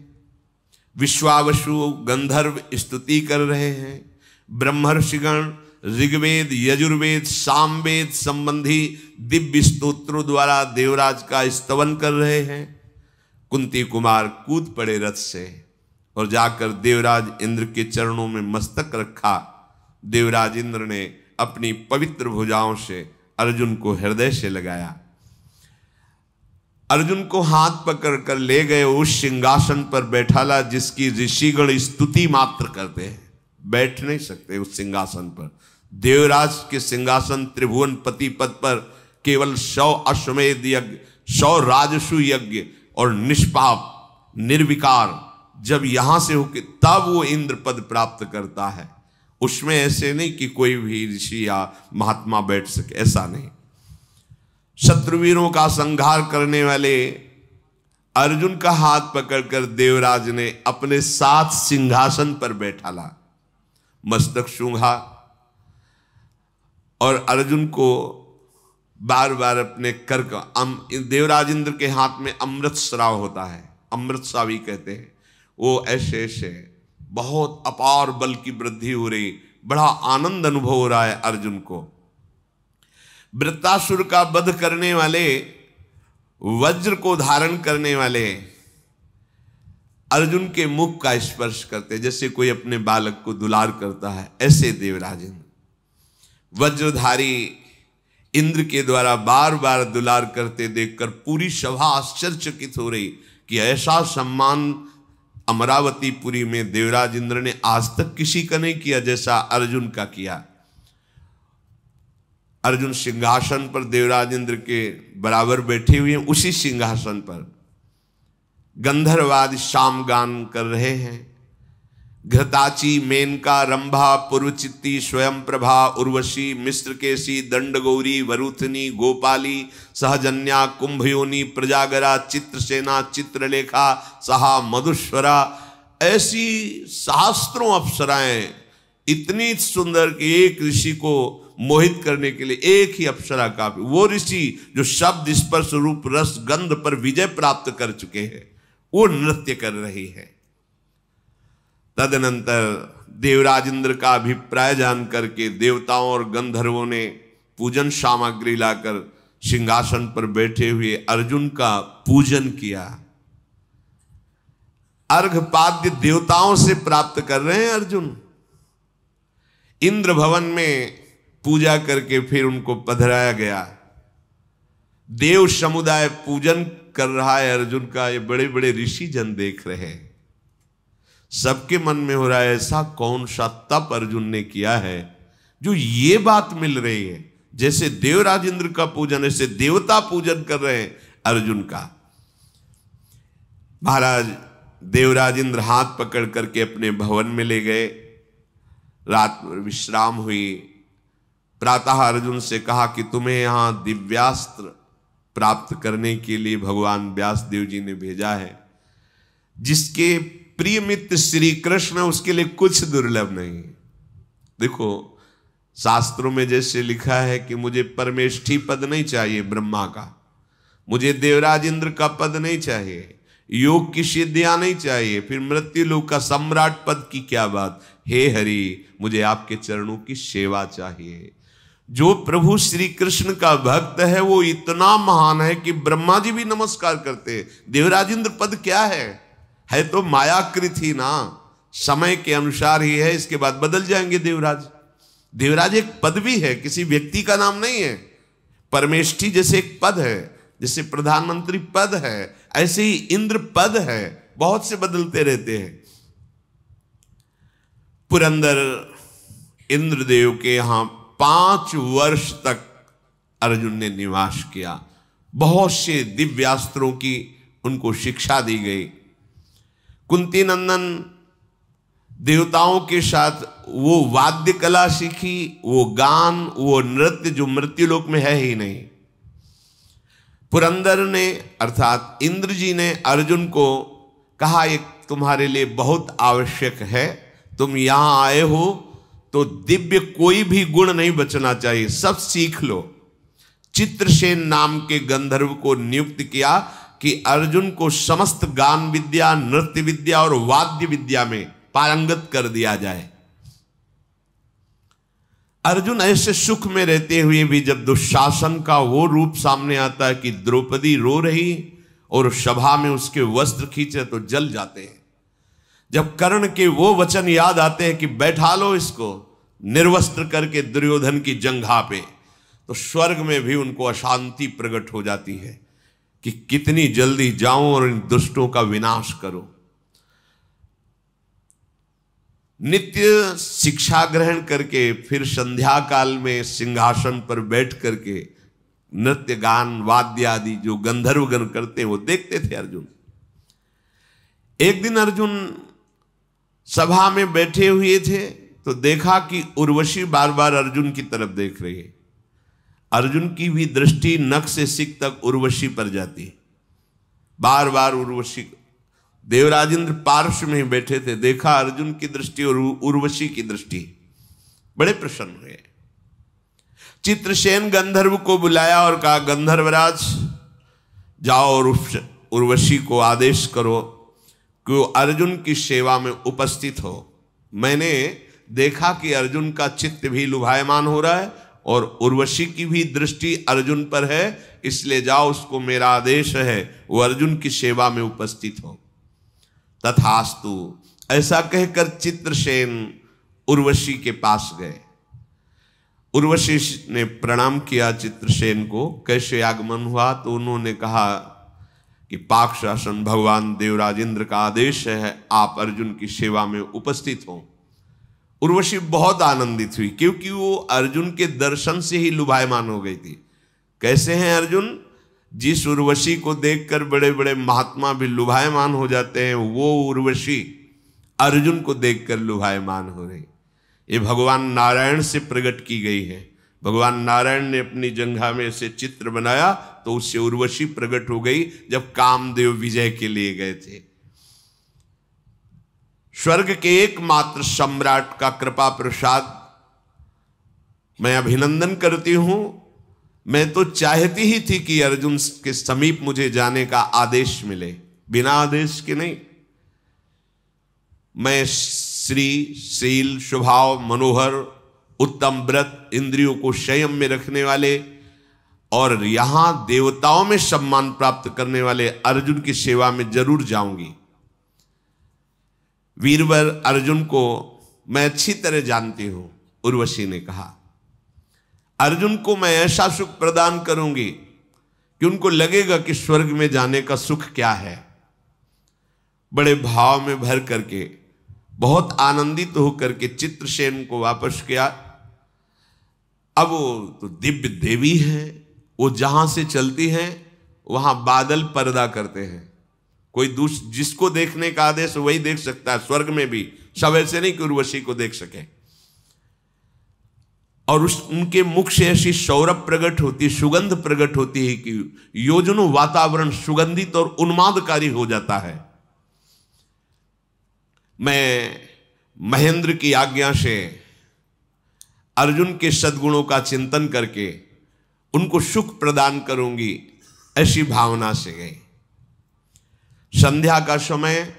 विश्वावसु गंधर्व स्तुति कर रहे हैं। ब्रह्मर्षिगण ऋग्वेद, यजुर्वेद, सामवेद संबंधी दिव्य स्तोत्रों द्वारा देवराज का स्तवन कर रहे हैं। कुंती कुमार कूद पड़े रथ से और जाकर देवराज इंद्र के चरणों में मस्तक रखा। देवराज इंद्र ने अपनी पवित्र भुजाओं से अर्जुन को हृदय से लगाया। अर्जुन को हाथ पकड़कर ले गए, उस सिंहासन पर बैठाला जिसकी ऋषिगण स्तुति मात्र करते हैं, बैठ नहीं सकते उस सिंहासन पर। देवराज के सिंहासन त्रिभुवन पति पद पर केवल 100 अश्वमेध यज्ञ, 100 राजसु यज्ञ और निष्पाप निर्विकार जब यहां से होके तब वो इंद्र पद प्राप्त करता है। उसमें ऐसे नहीं कि कोई भी ऋषि या महात्मा बैठ सके, ऐसा नहीं। शत्रुवीरों का संहार करने वाले अर्जुन का हाथ पकड़कर देवराज ने अपने साथ सिंहासन पर बैठाला, मस्तक सूंघा और अर्जुन को बार बार अपने कर का देवराज इंद्र के हाथ में अमृत स्राव होता है, अमृत सावी कहते हैं। वो ऐसे ऐसे बहुत अपार बल की वृद्धि हो रही, बड़ा आनंद अनुभव हो रहा है अर्जुन को। वृत्तासुर का वध करने वाले, वज्र को धारण करने वाले अर्जुन के मुख का स्पर्श करते, जैसे कोई अपने बालक को दुलार करता है, ऐसे देवराज इंद्र वज्रधारी इंद्र के द्वारा बार बार दुलार करते देखकर पूरी सभा आश्चर्यचकित हो रही कि ऐसा सम्मान अमरावतीपुरी में देवराज इंद्र ने आज तक किसी का नहीं किया जैसा अर्जुन का किया। अर्जुन सिंहासन पर देवराज इंद्र के बराबर बैठे हुए हैं। उसी सिंहासन पर गंधर्वाद शाम गान कर रहे हैं। घृताची, मेनका, रंभा, पूर्वचित्ती, स्वयं प्रभा, उर्वशी, मिश्रकेशी, दंडगौरी, वरुथनी, गोपाली, सहजन्या, कुंभयोनी, प्रजागरा, चित्रसेना, चित्रलेखा, सहा, मधुश्वरा, ऐसी सहस्त्रों अप्सराएं इतनी सुंदर कि एक ऋषि को मोहित करने के लिए एक ही अप्सरा काफी। वो ऋषि जो शब्द, स्पर्श, रूप, रस, गंध पर विजय प्राप्त कर चुके हैं, वो नृत्य कर रही है। तदनंतर देवराज इंद्र का अभिप्राय जान करके देवताओं और गंधर्वों ने पूजन सामग्री लाकर सिंहासन पर बैठे हुए अर्जुन का पूजन किया। अर्घपाद्य देवताओं से प्राप्त कर रहे हैं अर्जुन। इंद्र भवन में पूजा करके फिर उनको पधराया गया। देव समुदाय पूजन कर रहा है अर्जुन का, ये बड़े बड़े ऋषि जन देख रहे हैं। सबके मन में हो रहा है ऐसा कौन सा तप अर्जुन ने किया है जो ये बात मिल रही है। जैसे देवराज इंद्र का पूजन, ऐसे देवता पूजन कर रहे हैं अर्जुन का। महाराज देवराज इंद्र हाथ पकड़ करके अपने भवन में ले गए। रात विश्राम हुई। प्रातः अर्जुन से कहा कि तुम्हें यहां दिव्यास्त्र प्राप्त करने के लिए भगवान व्यास देव जी ने भेजा है, जिसके प्रिय मित्र श्री कृष्ण, उसके लिए कुछ दुर्लभ नहीं। देखो शास्त्रों में जैसे लिखा है कि मुझे परमेष्ठी पद नहीं चाहिए ब्रह्मा का, मुझे देवराज इंद्र का पद नहीं चाहिए, योग की सिद्धियां नहीं चाहिए, फिर मृत्यु लोक का सम्राट पद की क्या बात। हे हरि, मुझे आपके चरणों की सेवा चाहिए। जो प्रभु श्री कृष्ण का भक्त है वो इतना महान है कि ब्रह्मा जी भी नमस्कार करते हैं। देवराज इंद्र पद क्या है तो मायाकृत ही ना, समय के अनुसार ही है, इसके बाद बदल जाएंगे देवराज। देवराज एक पद भी है, किसी व्यक्ति का नाम नहीं है। परमेष्ठी जैसे एक पद है, जैसे प्रधानमंत्री पद है, ऐसे ही इंद्र पद है, बहुत से बदलते रहते हैं। पुरंदर इंद्रदेव के यहां 5 वर्ष तक अर्जुन ने निवास किया। बहुत से दिव्यास्त्रों की उनको शिक्षा दी गई। कुंती नंदन देवताओं के साथ वो वाद्य कला सीखी, वो गान, वो नृत्य जो मृत्युलोक में है ही नहीं। पुरंदर ने अर्थात इंद्र जी ने अर्जुन को कहा, एक तुम्हारे लिए बहुत आवश्यक है, तुम यहां आए हो तो दिव्य कोई भी गुण नहीं बचना चाहिए, सब सीख लो। चित्रसेन नाम के गंधर्व को नियुक्त किया कि अर्जुन को समस्त गान विद्या, नृत्य विद्या और वाद्य विद्या में पारंगत कर दिया जाए। अर्जुन ऐसे सुख में रहते हुए भी जब दुशासन का वो रूप सामने आता है कि द्रौपदी रो रही और सभा में उसके वस्त्र खींचे तो जल जाते हैं। जब कर्ण के वो वचन याद आते हैं कि बैठा लो इसको निर्वस्त्र करके दुर्योधन की जंघा पे, तो स्वर्ग में भी उनको अशांति प्रकट हो जाती है कि कितनी जल्दी जाऊं और इन दुष्टों का विनाश करो। नित्य शिक्षा ग्रहण करके फिर संध्या काल में सिंहासन पर बैठ करके नृत्य गान वाद्य आदि जो गंधर्वगण करते वो देखते थे अर्जुन। एक दिन अर्जुन सभा में बैठे हुए थे तो देखा कि उर्वशी बार बार अर्जुन की तरफ देख रही है। अर्जुन की भी दृष्टि नख से सिक तक उर्वशी पर जाती है, बार बार उर्वशी। देवराज इंद्र पार्श्व में ही बैठे थे, देखा अर्जुन की दृष्टि और उर्वशी की दृष्टि, बड़े प्रसन्न हुए। चित्रसेन गंधर्व को बुलाया और कहा, गंधर्वराज जाओ और उर्वशी को आदेश करो कि वो अर्जुन की सेवा में उपस्थित हो। मैंने देखा कि अर्जुन का चित्त भी लुभायमान हो रहा है और उर्वशी की भी दृष्टि अर्जुन पर है, इसलिए जाओ, उसको मेरा आदेश है वो अर्जुन की सेवा में उपस्थित हो। तथास्तु, ऐसा कहकर चित्रसेन उर्वशी के पास गए। उर्वशी ने प्रणाम किया चित्रसेन को, कैसे आगमन हुआ, तो उन्होंने कहा कि पाक शासन भगवान देवराज इंद्र का आदेश है, आप अर्जुन की सेवा में उपस्थित हो। उर्वशी बहुत आनंदित हुई क्योंकि वो अर्जुन के दर्शन से ही लुभायमान हो गई थी। कैसे हैं अर्जुन, जिस उर्वशी को देखकर बड़े बड़े महात्मा भी लुभायमान हो जाते हैं, वो उर्वशी अर्जुन को देखकर लुभायमान हो रही। ये भगवान नारायण से प्रकट की गई है। भगवान नारायण ने अपनी जंघा में से चित्र बनाया तो उससे उर्वशी प्रकट हो गई जब कामदेव विजय के लिए गए थे। स्वर्ग के एकमात्र सम्राट का कृपा प्रसाद मैं अभिनंदन करती हूं। मैं तो चाहती ही थी कि अर्जुन के समीप मुझे जाने का आदेश मिले, बिना आदेश के नहीं। मैं श्री शील स्वभाव मनोहर उत्तम व्रत इंद्रियों को संयम में रखने वाले और यहां देवताओं में सम्मान प्राप्त करने वाले अर्जुन की सेवा में जरूर जाऊंगी। वीरवर अर्जुन को मैं अच्छी तरह जानती हूं, उर्वशी ने कहा। अर्जुन को मैं ऐसा सुख प्रदान करूंगी कि उनको लगेगा कि स्वर्ग में जाने का सुख क्या है। बड़े भाव में भर करके बहुत आनंदित होकर के चित्रसेन को वापस किया। अब वो तो दिव्य देवी है, वो जहां से चलती हैं वहां बादल पर्दा करते हैं। कोई जिसको देखने का आदेश वही देख सकता है। स्वर्ग में भी सब ऐसे नहीं कि उर्वशी को देख सके। और उनके मुख से ऐसी सौरभ प्रकट होती, सुगंध प्रकट होती है कि योजनों वातावरण सुगंधित और उन्मादकारी हो जाता है। मैं महेंद्र की आज्ञा से अर्जुन के सद्गुणों का चिंतन करके उनको सुख प्रदान करूंगी, ऐसी भावना से गई। संध्या का समय,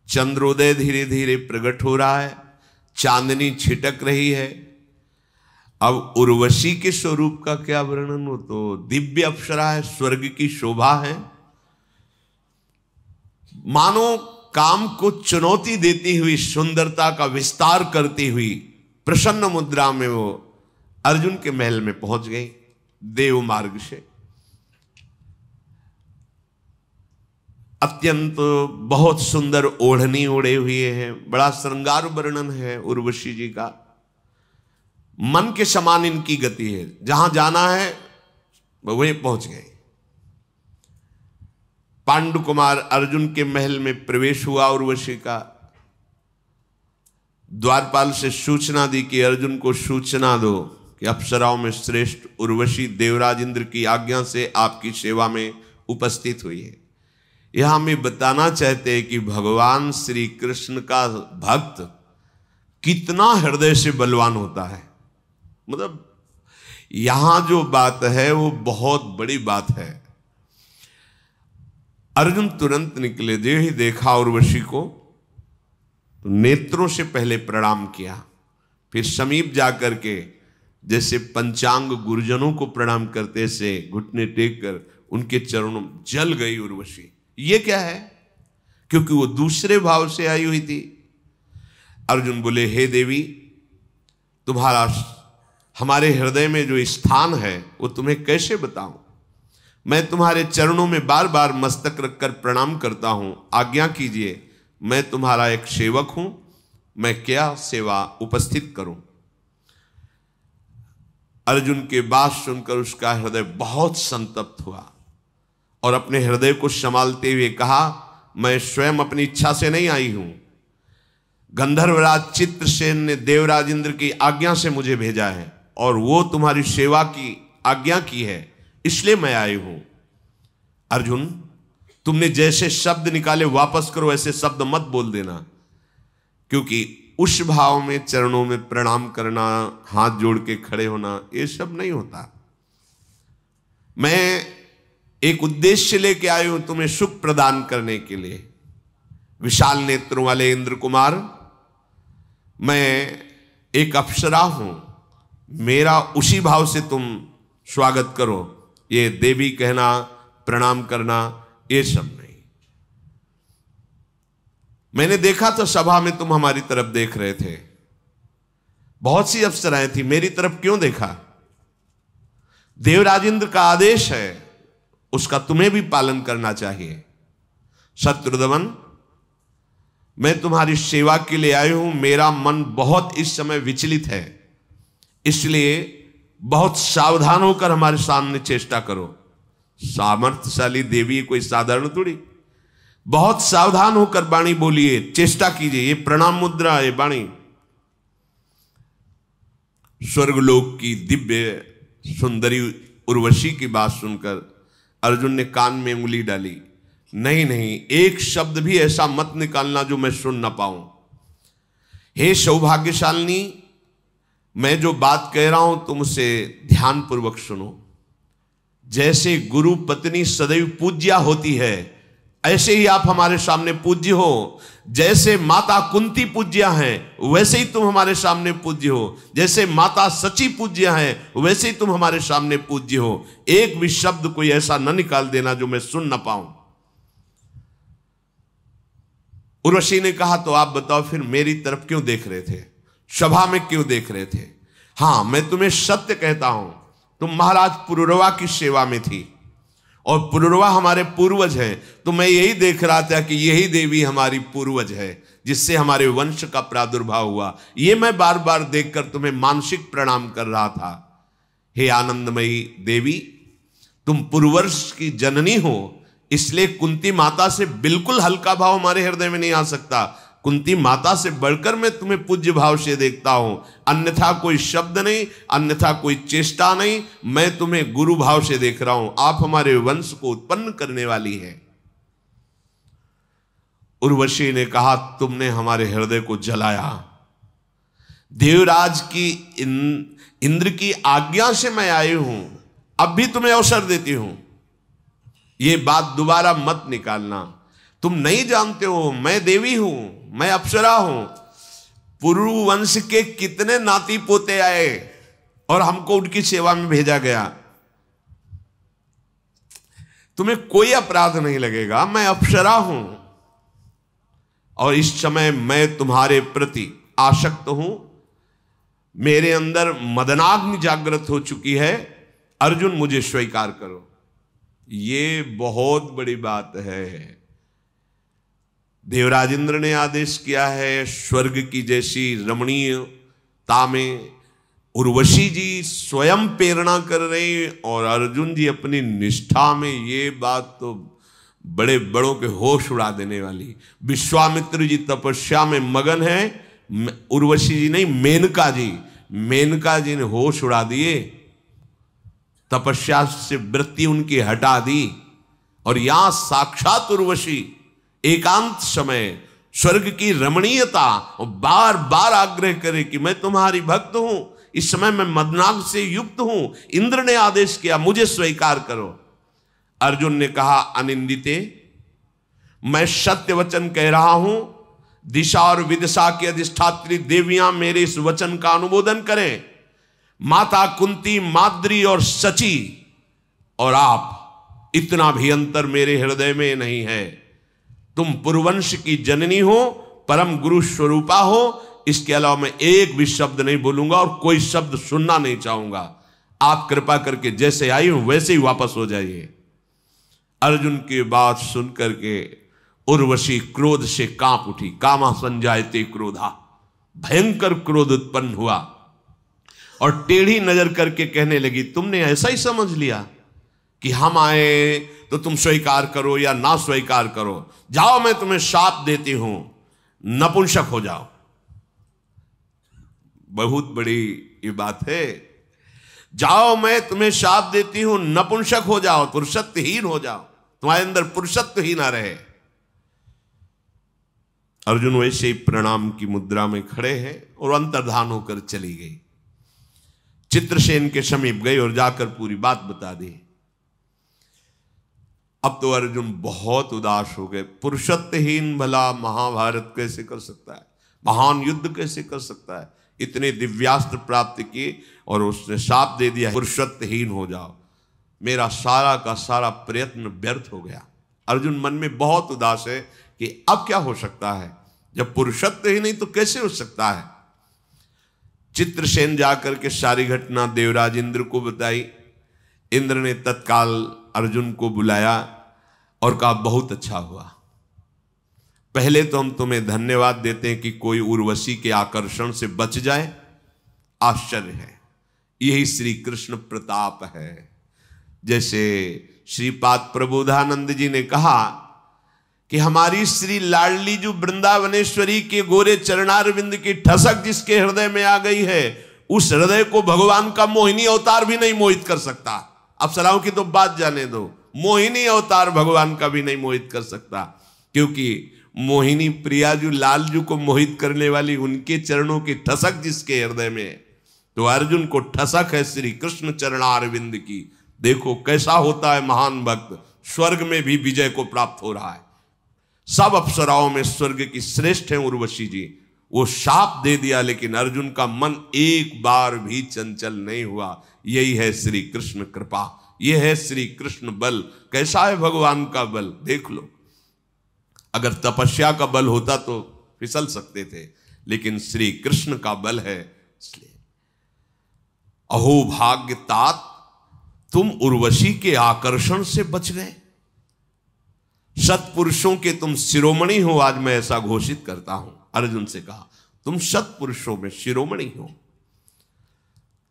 चंद्रोदय धीरे धीरे प्रकट हो रहा है, चांदनी छिटक रही है। अब उर्वशी के स्वरूप का क्या वर्णन हो, तो दिव्य अप्सरा है, स्वर्ग की शोभा है। मानो काम को चुनौती देती हुई, सुंदरता का विस्तार करती हुई प्रसन्न मुद्रा में वो अर्जुन के महल में पहुंच गई देव मार्ग से। अत्यंत बहुत सुंदर ओढ़नी ओढ़े हुए हैं, बड़ा श्रृंगार वर्णन है उर्वशी जी का। मन के समान इनकी गति है, जहां जाना है वहीं पहुंच गए। पांडु कुमार अर्जुन के महल में प्रवेश हुआ उर्वशी का। द्वारपाल से सूचना दी कि अर्जुन को सूचना दो कि अप्सराओं में श्रेष्ठ उर्वशी देवराज इंद्र की आज्ञा से आपकी सेवा में उपस्थित हुई है। यह हमें बताना चाहते हैं कि भगवान श्री कृष्ण का भक्त कितना हृदय से बलवान होता है। मतलब यहां जो बात है वो बहुत बड़ी बात है। अर्जुन तुरंत निकले, जो ही देखा उर्वशी को तो नेत्रों से पहले प्रणाम किया, फिर समीप जाकर के जैसे पंचांग गुरुजनों को प्रणाम करते से घुटने टेक कर उनके चरणों जल गई उर्वशी। ये क्या है? क्योंकि वो दूसरे भाव से आई हुई थी। अर्जुन बोले, हे देवी, तुम्हारा हमारे हृदय में जो स्थान है वो तुम्हें कैसे बताऊं? मैं तुम्हारे चरणों में बार बार मस्तक रखकर प्रणाम करता हूं, आज्ञा कीजिए, मैं तुम्हारा एक सेवक हूं, मैं क्या सेवा उपस्थित करूं? अर्जुन के बात सुनकर उसका हृदय बहुत संतप्त हुआ और अपने हृदय को संभालते हुए कहा, मैं स्वयं अपनी इच्छा से नहीं आई हूं, गंधर्वराज चित्रसेन ने देवराज इंद्र की आज्ञा से मुझे भेजा है और वो तुम्हारी सेवा की आज्ञा की है, इसलिए मैं आई हूं। अर्जुन, तुमने जैसे शब्द निकाले वापस करो, ऐसे शब्द मत बोल देना, क्योंकि उस भाव में चरणों में प्रणाम करना, हाथ जोड़ के खड़े होना, ये सब नहीं होता। मैं एक उद्देश्य लेके आया हूं तुम्हें सुख प्रदान करने के लिए। विशाल नेत्रों वाले इंद्र कुमार, मैं एक अप्सरा हूं, मेरा उसी भाव से तुम स्वागत करो। ये देवी कहना, प्रणाम करना, ये सब नहीं। मैंने देखा तो सभा में तुम हमारी तरफ देख रहे थे, बहुत सी अप्सराएं थी, मेरी तरफ क्यों देखा? देवराज इंद्र का आदेश है, उसका तुम्हें भी पालन करना चाहिए। शत्रुदमन, मैं तुम्हारी सेवा के लिए आया हूं, मेरा मन बहुत इस समय विचलित है, इसलिए बहुत सावधान होकर हमारे सामने चेष्टा करो। सामर्थ्यशाली देवी कोई साधारण थोड़ी, बहुत सावधान होकर वाणी बोलिए, चेष्टा कीजिए। ये प्रणाम मुद्रा, ये वाणी। स्वर्गलोक की दिव्य सुंदरी उर्वशी की बात सुनकर अर्जुन ने कान में उंगली डाली। नहीं नहीं, एक शब्द भी ऐसा मत निकालना जो मैं सुन ना पाऊं। हे सौभाग्यशालिनी, मैं जो बात कह रहा हूं तुम उसे ध्यान पूर्वक सुनो। जैसे गुरु पत्नी सदैव पूज्या होती है, ऐसे ही आप हमारे सामने पूज्य हो। जैसे माता कुंती पूज्या हैं, वैसे ही तुम हमारे सामने पूज्य हो। जैसे माता सची पूज्या हैं, वैसे ही तुम हमारे सामने पूज्य हो। एक भी शब्द कोई ऐसा न निकाल देना जो मैं सुन ना पाऊं। उर्वशी ने कहा, तो आप बताओ फिर मेरी तरफ क्यों देख रहे थे, सभा में क्यों देख रहे थे? हां, मैं तुम्हें सत्य कहता हूं, तुम महाराज पुरुरवा की सेवा में थी और पुरुरवा हमारे पूर्वज हैं। तो मैं यही देख रहा था कि यही देवी हमारी पूर्वज है जिससे हमारे वंश का प्रादुर्भाव हुआ। ये मैं बार बार देखकर तुम्हें मानसिक प्रणाम कर रहा था। हे आनंदमयी देवी, तुम पूर्ववर्ष की जननी हो, इसलिए कुंती माता से बिल्कुल हल्का भाव हमारे हृदय में नहीं आ सकता। कुंती माता से बढ़कर मैं तुम्हें पूज्य भाव से देखता हूं, अन्यथा कोई शब्द नहीं, अन्यथा कोई चेष्टा नहीं। मैं तुम्हें गुरु भाव से देख रहा हूं, आप हमारे वंश को उत्पन्न करने वाली है। उर्वशी ने कहा, तुमने हमारे हृदय को जलाया। देवराज की इंद्र की आज्ञा से मैं आई हूं, अब भी तुम्हें अवसर देती हूं, ये बात दोबारा मत निकालना। तुम नहीं जानते हो मैं देवी हूं, मैं अप्सरा हूं। पुरु वंश के कितने नाती पोते आए और हमको उनकी सेवा में भेजा गया। तुम्हें कोई अपराध नहीं लगेगा, मैं अप्सरा हूं और इस समय मैं तुम्हारे प्रति आसक्त हूं। मेरे अंदर मदनाग्नि जागृत हो चुकी है, अर्जुन मुझे स्वीकार करो। ये बहुत बड़ी बात है। देवराज इंद्र ने आदेश किया है, स्वर्ग की जैसी रमणीयता में उर्वशी जी स्वयं प्रेरणा कर रहे और अर्जुन जी अपनी निष्ठा में। ये बात तो बड़े बड़ों के होश उड़ा देने वाली। विश्वामित्र जी तपस्या में मगन है, उर्वशी जी नहीं, मेनका जी ने होश उड़ा दिए, तपस्या से वृत्ति उनकी हटा दी। और यहां साक्षात उर्वशी एकांत समय स्वर्ग की रमणीयता और बार बार आग्रह करे कि मैं तुम्हारी भक्त हूं, इस समय मैं मदनाग से युक्त हूं, इंद्र ने आदेश किया मुझे स्वीकार करो। अर्जुन ने कहा, अनिंदिते, मैं सत्य वचन कह रहा हूं, दिशा और विदिशा की अधिष्ठात्री देवियां मेरे इस वचन का अनुमोदन करें। माता कुंती, माद्री और सची और आप, इतना भी अंतर मेरे हृदय में नहीं है। तुम पुरवंश की जननी हो, परम गुरु स्वरूपा हो, इसके अलावा मैं एक भी शब्द नहीं बोलूंगा और कोई शब्द सुनना नहीं चाहूंगा। आप कृपा करके जैसे आई हूं वैसे ही वापस हो जाइए। अर्जुन की बात सुनकर के उर्वशी क्रोध से कांप उठी। कामा संजायते क्रोधा, भयंकर क्रोध उत्पन्न हुआ और टेढ़ी नजर करके कहने लगी, तुमने ऐसा ही समझ लिया कि हम आए तो तुम स्वीकार करो या ना स्वीकार करो। जाओ, मैं तुम्हें शाप देती हूं, नपुंसक हो जाओ। बहुत बड़ी ये बात है। जाओ, मैं तुम्हें शाप देती हूं, नपुंसक हो जाओ, पुरुषत्वहीन हो जाओ, तुम्हारे अंदर पुरुषत्व ही ना रहे। अर्जुन वैसे ही प्रणाम की मुद्रा में खड़े हैं और अंतर्धान होकर चली गई। चित्रसेन के समीप गई और जाकर पूरी बात बता दी। अब तो अर्जुन बहुत उदास हो गए। पुरुषत्वहीन भला महाभारत कैसे कर सकता है, महान युद्ध कैसे कर सकता है। इतने दिव्यास्त्र प्राप्त किए और उसने शाप दे दिया, पुरुषत्वहीन हो जाओ। मेरा सारा का सारा प्रयत्न व्यर्थ हो गया। अर्जुन मन में बहुत उदास है कि अब क्या हो सकता है, जब पुरुषत्व ही नहीं तो कैसे हो सकता है। चित्रसेन जाकर के सारी घटना देवराज इंद्र को बताई। इंद्र ने तत्काल अर्जुन को बुलाया और कहा, बहुत अच्छा हुआ। पहले तो हम तुम्हें धन्यवाद देते हैं कि कोई उर्वशी के आकर्षण से बच जाए। आश्चर्य है, यही श्री कृष्ण प्रताप है। जैसे श्रीपाद प्रबोधानंद जी ने कहा कि हमारी श्री लाडली जो वृंदावनेश्वरी के गोरे चरणारविंद की ठसक जिसके हृदय में आ गई है, उस हृदय को भगवान का मोहिनी अवतार भी नहीं मोहित कर सकता। अप्सराओं की तो बात जाने दो, मोहिनी अवतार भगवान का भी नहीं मोहित कर सकता। क्योंकि मोहिनी प्रिया जो लालजू को मोहित करने वाली, उनके चरणों की ठसक जिसके हृदय में, तो अर्जुन को ठसक है श्री कृष्ण चरणारविंद की। देखो कैसा होता है महान भक्त, स्वर्ग में भी विजय को प्राप्त हो रहा है। सब अप्सराओं में स्वर्ग की श्रेष्ठ है उर्वशी जी। वो शाप दे दिया लेकिन अर्जुन का मन एक बार भी चंचल नहीं हुआ। यही है श्री कृष्ण कृपा, यह है श्री कृष्ण बल। कैसा है भगवान का बल, देख लो। अगर तपस्या का बल होता तो फिसल सकते थे, लेकिन श्री कृष्ण का बल है। इसलिए अहो भाग्य तात, तुम उर्वशी के आकर्षण से बच गए। सत्पुरुषों के तुम शिरोमणि हो, आज मैं ऐसा घोषित करता हूं। अर्जुन से कहा, तुम सत्पुरुषों में शिरोमणि हो।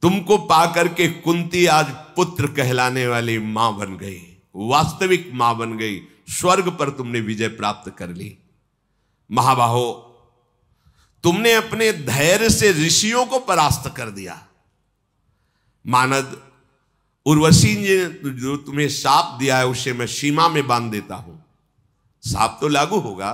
तुमको पाकर के कुंती आज पुत्र कहलाने वाली मां बन गई, वास्तविक मां बन गई। स्वर्ग पर तुमने विजय प्राप्त कर ली। महाबाहो, तुमने अपने धैर्य से ऋषियों को परास्त कर दिया। मानद, उर्वशी ने जो तुम्हें शाप दिया है उसे मैं सीमा में बांध देता हूं। शाप तो लागू होगा,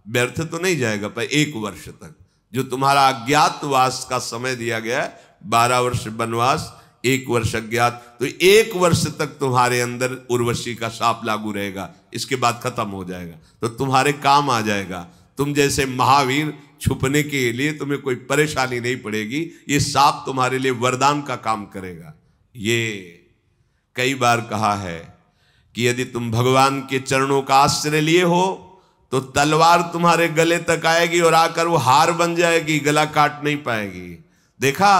व्यर्थ तो नहीं जाएगा, पर 1 वर्ष तक जो तुम्हारा अज्ञातवास का समय दिया गया है, 12 वर्ष वनवास, 1 वर्ष अज्ञात, तो 1 वर्ष तक तुम्हारे अंदर उर्वशी का शाप लागू रहेगा। इसके बाद खत्म हो जाएगा, तो तुम्हारे काम आ जाएगा। तुम जैसे महावीर, छुपने के लिए तुम्हें कोई परेशानी नहीं पड़ेगी। ये शाप तुम्हारे लिए वरदान का काम करेगा। ये कई बार कहा है कि यदि तुम भगवान के चरणों का आश्रय लिए हो तो तलवार तुम्हारे गले तक आएगी और आकर वो हार बन जाएगी, गला काट नहीं पाएगी। देखा,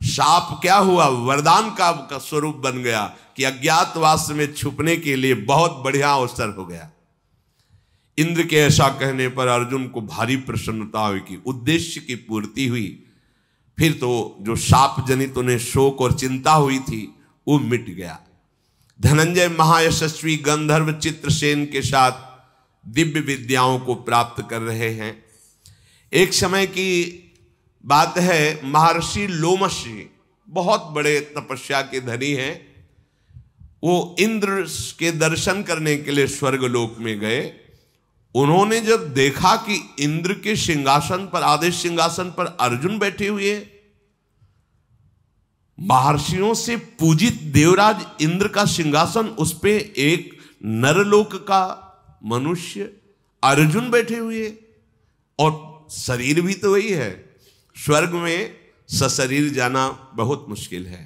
शाप क्या हुआ, वरदान का स्वरूप बन गया कि अज्ञातवास में छुपने के लिए बहुत बढ़िया अवसर हो गया। इंद्र के ऐसा कहने पर अर्जुन को भारी प्रसन्नता हुई कि उद्देश्य की पूर्ति हुई। फिर तो जो शाप जनित उन्हें शोक और चिंता हुई थी वो मिट गया। धनंजय महायशस्वी गंधर्व चित्रसेन के साथ दिव्य विद्याओं को प्राप्त कर रहे हैं। एक समय की बात है, महर्षि लोमशी बहुत बड़े तपस्या के धनी हैं। वो इंद्र के दर्शन करने के लिए स्वर्गलोक में गए। उन्होंने जब देखा कि इंद्र के सिंहासन पर, आदेश सिंहासन पर अर्जुन बैठे हुए, महर्षियों से पूजित देवराज इंद्र का सिंहासन, उस पे एक नरलोक का मनुष्य अर्जुन बैठे हुए, और शरीर भी तो वही है। स्वर्ग में सशरीर जाना बहुत मुश्किल है,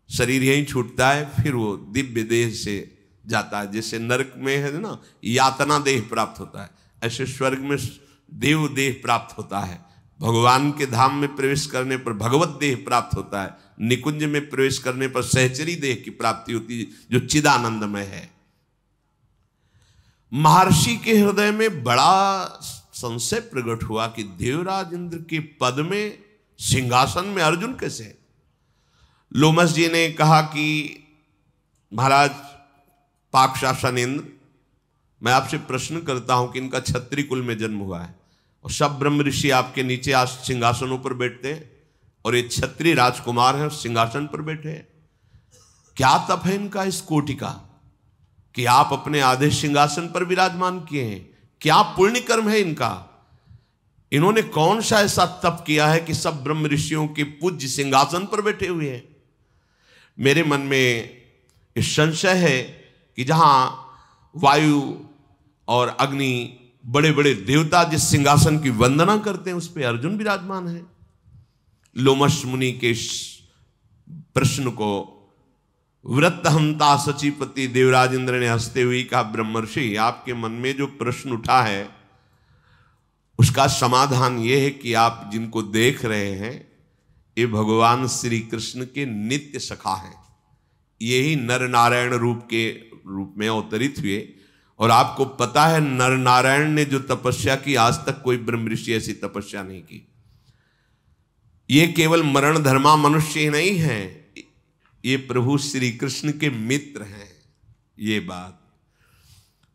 शरीर यहीं छूटता है, फिर वो दिव्य देह से जाता है। जैसे नरक में है ना, यातना देह प्राप्त होता है, ऐसे स्वर्ग में देव देह प्राप्त होता है। भगवान के धाम में प्रवेश करने पर भगवत देह प्राप्त होता है। निकुंज में प्रवेश करने पर सहचरी देह की प्राप्ति होती है, जो चिदानंदमय है। महर्षि के हृदय में बड़ा संशय प्रकट हुआ कि देवराज इंद्र के पद में, सिंहासन में अर्जुन कैसे। लोमस जी ने कहा कि महाराज पाकशासन इंद्र, मैं आपसे प्रश्न करता हूं कि इनका क्षत्रिय कुल में जन्म हुआ है और सब ब्रह्म ऋषि आपके नीचे आज सिंहासनों पर बैठते हैं, और ये क्षत्रिय राजकुमार हैं सिंहासन पर बैठे हैं। क्या तप है इनका इस कोटि का कि आप अपने आदेश सिंहासन पर विराजमान किए हैं? क्या पुण्य कर्म है इनका? इन्होंने कौन सा ऐसा तप किया है कि सब ब्रह्म ऋषियों के पूज्य सिंहासन पर बैठे हुए हैं? मेरे मन में इस संशय है कि जहां वायु और अग्नि, बड़े बड़े देवता जिस सिंहासन की वंदना करते हैं, उस पर अर्जुन विराजमान है। लोमश मुनि के इस प्रश्न को वृत्तहंता सचिपति देवराज इंद्र ने हंसते हुए कहा, ब्रह्मर्षि, आपके मन में जो प्रश्न उठा है उसका समाधान यह है कि आप जिनको देख रहे हैं ये भगवान श्री कृष्ण के नित्य सखा हैं। यही नर नारायण रूप में अवतरित हुए, और आपको पता है नर नारायण ने जो तपस्या की, आज तक कोई ब्रह्म ऋषि ऐसी तपस्या नहीं की। ये केवल मरण धर्मा मनुष्य ही नहीं है, ये प्रभु श्री कृष्ण के मित्र हैं। ये बात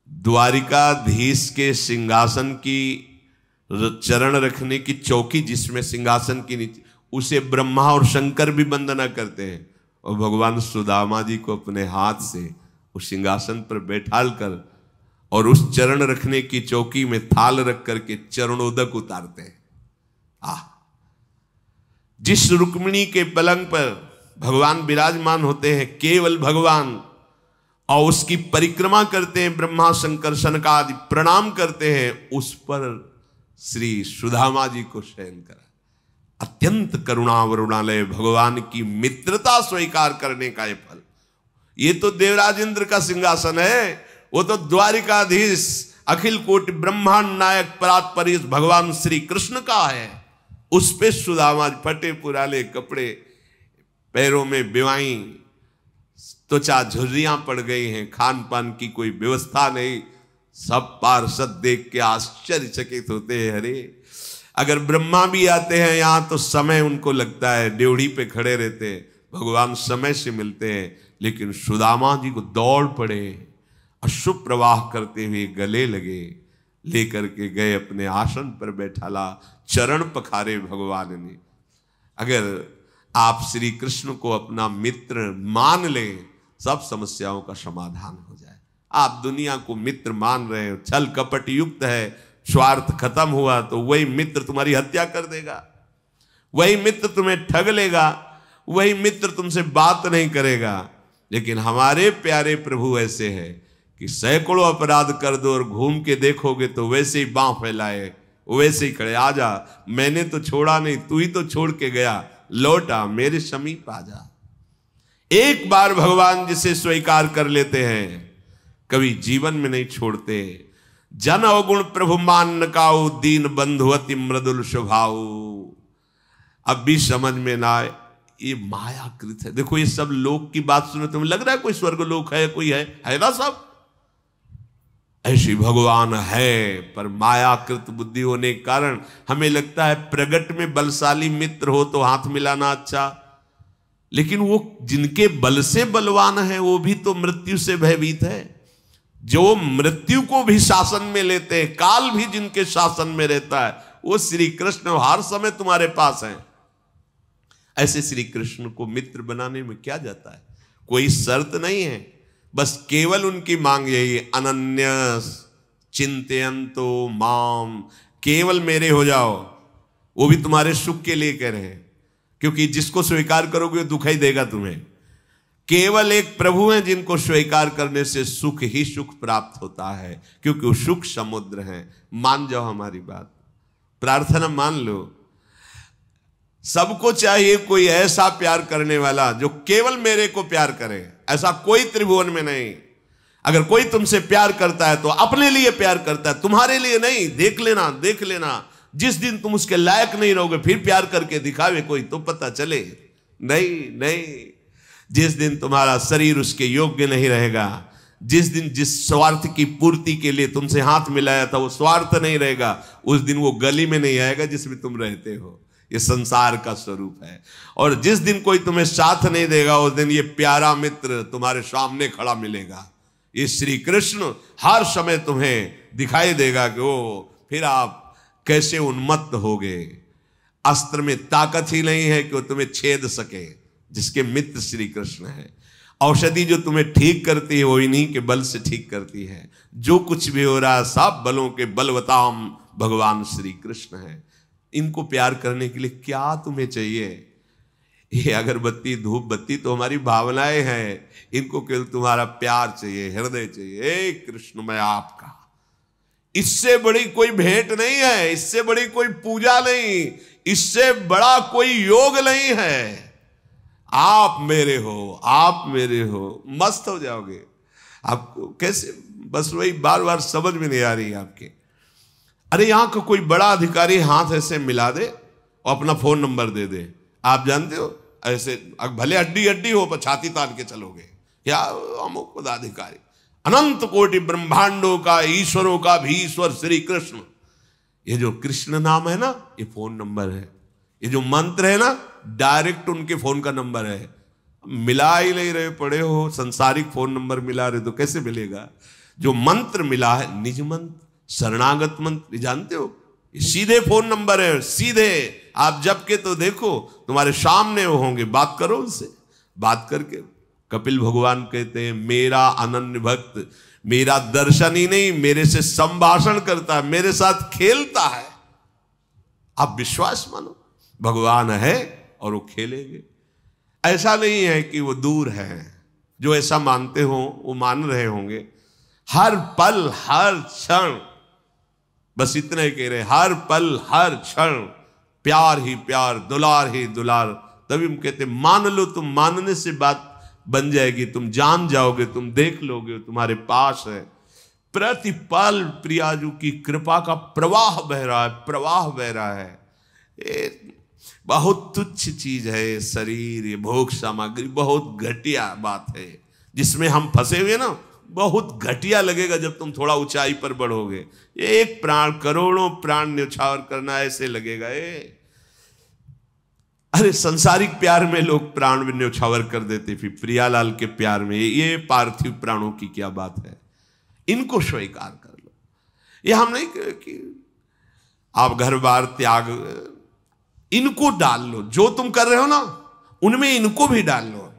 द्वारिकाधीश के सिंहासन की चरण रखने की चौकी, जिसमें सिंहासन के नीचे, उसे ब्रह्मा और शंकर भी वंदना करते हैं, और भगवान सुदामा जी को अपने हाथ से उस सिंहासन पर बैठाल कर और उस चरण रखने की चौकी में थाल रख करके चरणोदक उतारते हैं। जिस रुक्मिणी के पलंग पर भगवान विराजमान होते हैं, केवल भगवान, और उसकी परिक्रमा करते हैं ब्रह्मा शंकर सनकादि, प्रणाम करते हैं, उस पर श्री सुदामा जी को शयन करा। अत्यंत करुणा वरुणालय भगवान की मित्रता स्वीकार करने का ये फल। ये तो देवराज इंद्र का सिंहासन है, वो तो द्वारिकाधीश अखिल कोटि ब्रह्मांड नायक परात्परीश भगवान श्री कृष्ण का है। उस पे सुदामा फटे पुराले कपड़े, पैरों में बिवाई, त्वचा झुर्रियां पड़ गई हैं, खान पान की कोई व्यवस्था नहीं। सब पार्षद देख के आश्चर्यचकित होते हैं। अरे अगर ब्रह्मा भी आते हैं यहां तो समय उनको लगता है, ड्योढ़ी पे खड़े रहते हैं, भगवान समय से मिलते हैं, लेकिन सुदामा जी को दौड़ पड़े, अशुभ प्रवाह करते हुए गले लगे, लेकर के गए अपने आसन पर बैठाला, चरण पखारे भगवान ने। अगर आप श्री कृष्ण को अपना मित्र मान लें, सब समस्याओं का समाधान हो जाए। आप दुनिया को मित्र मान रहे हो, छल कपट युक्त है, स्वार्थ खत्म हुआ तो वही मित्र तुम्हारी हत्या कर देगा, वही मित्र तुम्हें ठग लेगा, वही मित्र तुमसे बात नहीं करेगा। लेकिन हमारे प्यारे प्रभु ऐसे हैं कि सैकड़ों अपराध कर दो और घूम के देखोगे तो वैसे ही बांह फैलाए, वैसे ही खड़े, आजा, मैंने तो छोड़ा नहीं, तू ही तो छोड़ के गया, लौट आ, मेरे समीप आ जा। एक बार भगवान जिसे स्वीकार कर लेते हैं कभी जीवन में नहीं छोड़ते। जन अवगुण प्रभु मान न काऊ, दीन बंधु अति मृदुल स्वभाव। अब भी समझ में ना आए, ये मायाकृत है। देखो ये सब लोक की बात सुने तुम्हें लग रहा है कोई स्वर्ग लोक है, कोई है ना सब ऐसी भगवान है, पर मायाकृत बुद्धि होने के कारण हमें लगता है प्रगट में बलशाली मित्र हो तो हाथ मिलाना अच्छा, लेकिन वो जिनके बल से बलवान है वो भी तो मृत्यु से भयभीत है। जो मृत्यु को भी शासन में लेते हैं, काल भी जिनके शासन में रहता है, वो श्री कृष्ण हर समय तुम्हारे पास हैं। ऐसे श्री कृष्ण को मित्र बनाने में क्या जाता है, कोई शर्त नहीं है, बस केवल उनकी मांग यही, अनन्य चिंतयन्तो माम, केवल मेरे हो जाओ। वो भी तुम्हारे सुख के लिए कह रहे हैं, क्योंकि जिसको स्वीकार करोगे दुख ही देगा तुम्हें। केवल एक प्रभु हैं जिनको स्वीकार करने से सुख ही सुख प्राप्त होता है, क्योंकि वो सुख समुद्र हैं। मान जाओ हमारी बात, प्रार्थना मान लो। सबको चाहिए कोई ऐसा प्यार करने वाला जो केवल मेरे को प्यार करे, ऐसा कोई त्रिभुवन में नहीं। अगर कोई तुमसे प्यार करता है तो अपने लिए प्यार करता है, तुम्हारे लिए नहीं। देख लेना, देख लेना, जिस दिन तुम उसके लायक नहीं रहोगे फिर प्यार करके दिखावे कोई तो पता चले। नहीं नहीं, जिस दिन तुम्हारा शरीर उसके योग्य नहीं रहेगा, जिस दिन जिस स्वार्थ की पूर्ति के लिए तुमसे हाथ मिलाया था वो स्वार्थ नहीं रहेगा, उस दिन वो गली में नहीं आएगा जिसमें तुम रहते हो। ये संसार का स्वरूप है। और जिस दिन कोई तुम्हें साथ नहीं देगा उस दिन ये प्यारा मित्र तुम्हारे सामने खड़ा मिलेगा। ये श्री कृष्ण हर समय तुम्हें दिखाई देगा कि वो फिर आप कैसे उन्मत्त होगे। अस्त्र में ताकत ही नहीं है कि वो तुम्हें छेद सके, जिसके मित्र श्री कृष्ण है। औषधि जो तुम्हें ठीक करती है वो इन्हीं के बल से ठीक करती है। जो कुछ भी हो रहा है सब बलों के बलवताम भगवान श्री कृष्ण है। इनको प्यार करने के लिए क्या तुम्हें चाहिए? ये अगरबत्ती धूप बत्ती तो हमारी भावनाएं हैं, इनको केवल तुम्हारा प्यार चाहिए, हृदय चाहिए। हे कृष्ण मैं आपका, इससे बड़ी कोई भेंट नहीं है, इससे बड़ी कोई पूजा नहीं, इससे बड़ा कोई योग नहीं है। आप मेरे हो, आप मेरे हो, मस्त हो जाओगे। आपको कैसे, बस वही बार बार समझ में नहीं आ रही आपके। अरे यहां का कोई बड़ा अधिकारी हाथ ऐसे मिला दे और अपना फोन नंबर दे दे, आप जानते हो ऐसे भले हड्डी हड्डी हो पर छाती तान के चलोगे, या अमुक पदाधिकारी। अनंत कोटि ब्रह्मांडों का, ईश्वरों का भी ईश्वर श्री कृष्ण। ये जो कृष्ण नाम है ना, ये फोन नंबर है। ये जो मंत्र है ना, डायरेक्ट उनके फोन का नंबर है। मिला ही नहीं रहे, पड़े हो संसारिक फोन नंबर मिला रहे तो कैसे मिलेगा? जो मंत्र मिला है निज मंत्र, शरणागत मंत्र, जानते हो, सीधे फोन नंबर है, सीधे आप जब के तो देखो तुम्हारे सामने वो होंगे, बात करो उनसे। बात करके कपिल भगवान कहते हैं मेरा अनन्य भक्त मेरा दर्शन ही नहीं मेरे से संभाषण करता है, मेरे साथ खेलता है। आप विश्वास मानो, भगवान है और वो खेलेंगे। ऐसा नहीं है कि वो दूर है, जो ऐसा मानते हो वो मान रहे होंगे। हर पल हर क्षण, बस इतना ही कह रहे, हर पल हर क्षण प्यार ही प्यार, दुलार ही दुलार। तभी हम कहते मान लो, तुम मानने से बात बन जाएगी, तुम जान जाओगे, तुम देख लोगे, तुम्हारे पास है। प्रतिपल प्रियाजू की कृपा का प्रवाह बह रहा है, प्रवाह बह रहा है। बहुत तुच्छ चीज है ये शरीर, ये भोग सामग्री, बहुत घटिया बात है जिसमें हम फंसे हुए ना। बहुत घटिया लगेगा जब तुम थोड़ा ऊंचाई पर बढ़ोगे। एक प्राण करोड़ों प्राण न्यौछावर करना ऐसे लगेगा। अरे संसारिक प्यार में लोग प्राण भी न्यौछावर कर देते, फिर प्रियालाल के प्यार में ये पार्थिव प्राणों की क्या बात है? इनको स्वीकार कर लो। ये हम नहीं कि आप घर बार त्याग, इनको डाल लो। जो तुम कर रहे हो ना उनमें इनको भी डाल लो,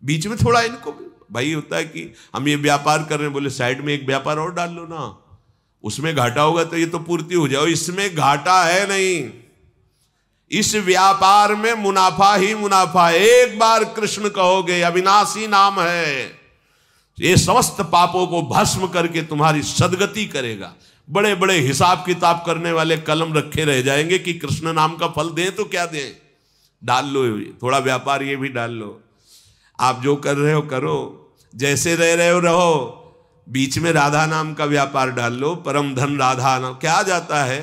बीच में थोड़ा इनको भी। भाई होता है कि हम ये व्यापार कर रहे हैं, बोले साइड में एक व्यापार और डाल लो ना, उसमें घाटा होगा तो ये तो पूर्ति हो जाओ, इसमें घाटा है नहीं। इस व्यापार में मुनाफा ही मुनाफा। एक बार कृष्ण कहोगे, अविनाशी नाम है, ये समस्त पापों को भस्म करके तुम्हारी सदगति करेगा। बड़े बड़े हिसाब किताब करने वाले कलम रखे रह जाएंगे कि कृष्ण नाम का फल दें तो क्या दें। डाल लो थोड़ा व्यापार, ये भी डाल लो। आप जो कर रहे हो करो, जैसे रह रहे हो रहो, बीच में राधा नाम का व्यापार डाल लो। परम धन राधा नाम क्या जाता है।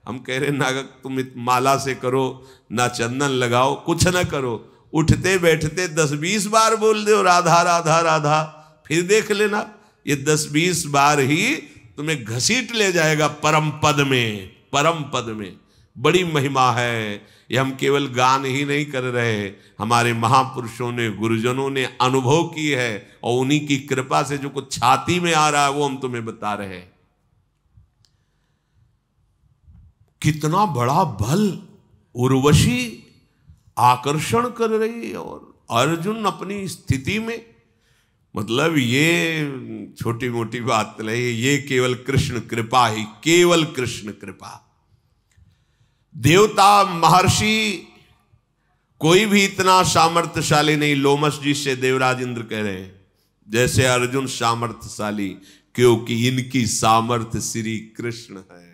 हम कह रहे ना तुम माला से करो, ना चंदन लगाओ, कुछ ना करो, उठते बैठते 10-20 बार बोल दो राधा राधा राधा, फिर देख लेना ये 10-20 बार ही तुम्हें घसीट ले जाएगा परम पद में। परम पद में बड़ी महिमा है। ये हम केवल गान ही नहीं कर रहे, हमारे महापुरुषों ने, गुरुजनों ने अनुभव की है, और उन्हीं की कृपा से जो कुछ छाती में आ रहा है वो हम तुम्हें बता रहे हैं। कितना बड़ा बल उर्वशी आकर्षण कर रही है, और अर्जुन अपनी स्थिति में, मतलब ये छोटी मोटी बात नहीं, ये केवल कृष्ण कृपा ही, केवल कृष्ण कृपा। देवता महर्षि कोई भी इतना सामर्थ्यशाली नहीं। लोमस जी से देवराज इंद्र कह रहे हैं जैसे अर्जुन सामर्थ्यशाली, क्योंकि इनकी सामर्थ्य श्री कृष्ण है।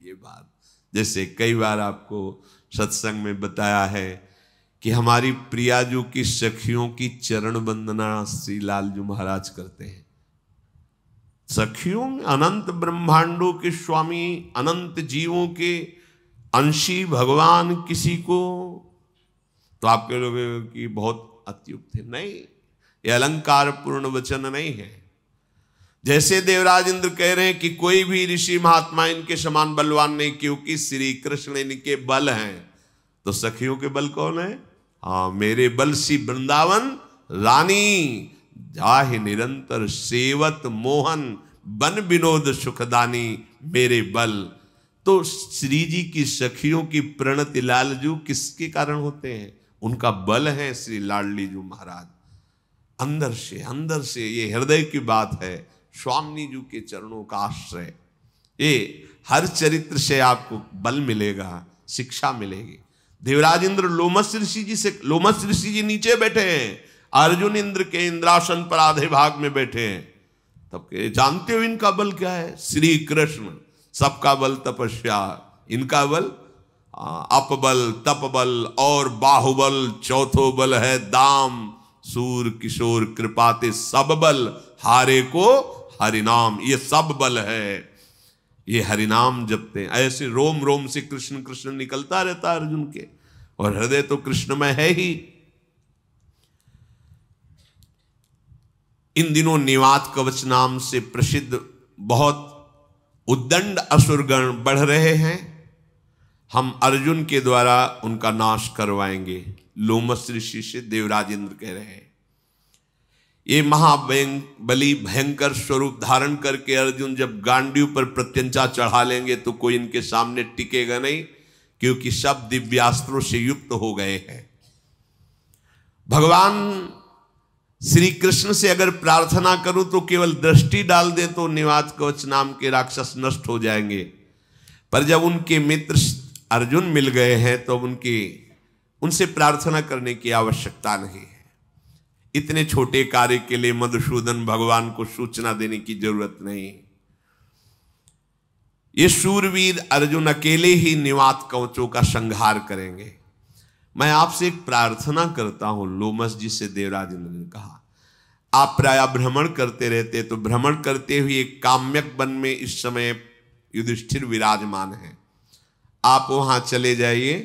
ये बात जैसे कई बार आपको सत्संग में बताया है कि हमारी प्रियाजू की सखियों की चरण वंदना श्री लालजू महाराज करते हैं। सखियों अनंत ब्रह्मांडों के स्वामी, अनंत जीवों के अंशी भगवान किसी को, तो आप कह लोगे कि बहुत अत्युक्त है। नहीं, ये अलंकार पूर्ण वचन नहीं है। जैसे देवराज इंद्र कह रहे हैं कि कोई भी ऋषि महात्मा इनके समान बलवान नहीं, क्योंकि श्री कृष्ण इनके बल हैं। तो सखियों के बल कौन है? हाँ, मेरे बल सी वृंदावन रानी, जाहि निरंतर सेवत मोहन, बन विनोद सुखदानी, मेरे बल। तो श्री जी की सखियों की प्रणति लालजू किसके कारण होते हैं? उनका बल है श्री लाडली जू महाराज। अंदर से ये हृदय की बात है। स्वामी जी के चरणों का आश्रय, ये हर चरित्र से आपको बल मिलेगा, शिक्षा मिलेगी। देवराज इंद्र लोमस ऋषि जी नीचे बैठे हैं, अर्जुन इंद्र के इंद्रासन पर आधे भाग में बैठे हैं। तब जानते हो इनका बल क्या है? श्री कृष्ण। सबका बल तपस्या, इनका बल अपबल, तपबल और बाहुबल। चौथो बल है दाम, सूर किशोर कृपाते सब बल, हारे को हरिनाम। ये सब बल है, ये हरिनाम जपते हैं। ऐसे रोम रोम से कृष्ण कृष्ण निकलता रहता अर्जुन के, और हृदय तो कृष्णमय है ही। इन दिनों निवात कवच नाम से प्रसिद्ध बहुत उद्दंड असुरगण बढ़ रहे हैं। हम अर्जुन के द्वारा उनका नाश करवाएंगे, लोमस ऋषि से देवराज इंद्र कह रहे हैं। ये महाबली भयंकर स्वरूप धारण करके अर्जुन जब गांडीव पर प्रत्यंचा चढ़ा लेंगे तो कोई इनके सामने टिकेगा नहीं, क्योंकि सब दिव्यास्त्रों से युक्त हो गए हैं। भगवान श्री कृष्ण से अगर प्रार्थना करूं तो केवल दृष्टि डाल दे तो निवात कवच नाम के राक्षस नष्ट हो जाएंगे। पर जब उनके मित्र अर्जुन मिल गए हैं तो उनसे प्रार्थना करने की आवश्यकता नहीं है। इतने छोटे कार्य के लिए मधुसूदन भगवान को सूचना देने की जरूरत नहीं। ये शूरवीर अर्जुन अकेले ही निवात कवचों का संहार करेंगे। मैं आपसे एक प्रार्थना करता हूं, लोमस जी से देवराज इंद्र ने कहा, आप प्राय भ्रमण करते रहते, तो भ्रमण करते हुए एक काम्यक वन में इस समय युधिष्ठिर विराजमान है। आप वहां चले जाइए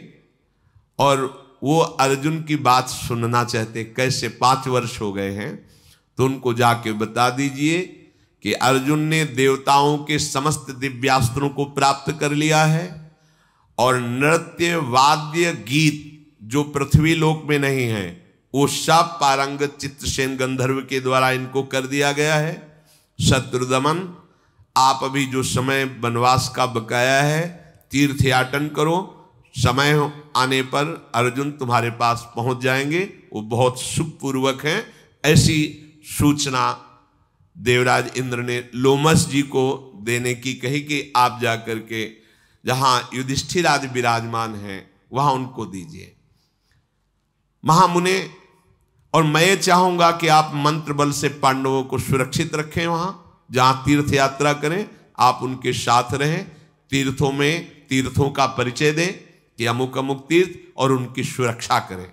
और वो अर्जुन की बात सुनना चाहते। कैसे? 5 वर्ष हो गए हैं, तो उनको जाके बता दीजिए कि अर्जुन ने देवताओं के समस्त दिव्यास्त्रों को प्राप्त कर लिया है, और नृत्य वाद्य गीत जो पृथ्वी लोक में नहीं है वो सब पारंगत चित्रसेन गंधर्व के द्वारा इनको कर दिया गया है। शत्रुदमन, आप अभी जो समय वनवास का बकाया है तीर्थयाटन करो, समय आने पर अर्जुन तुम्हारे पास पहुंच जाएंगे, वो बहुत सुखपूर्वक हैं। ऐसी सूचना देवराज इंद्र ने लोमस जी को देने की कही कि आप जाकर के जहां युधिष्ठिर आदि विराजमान हैं वहां उनको दीजिए। महामुने, और मैं ये चाहूंगा कि आप मंत्र बल से पांडवों को सुरक्षित रखें, वहां जहां तीर्थ यात्रा करें आप उनके साथ रहें, तीर्थों में तीर्थों का परिचय दें कि अमुक अमुक तीर्थ, और उनकी सुरक्षा करें।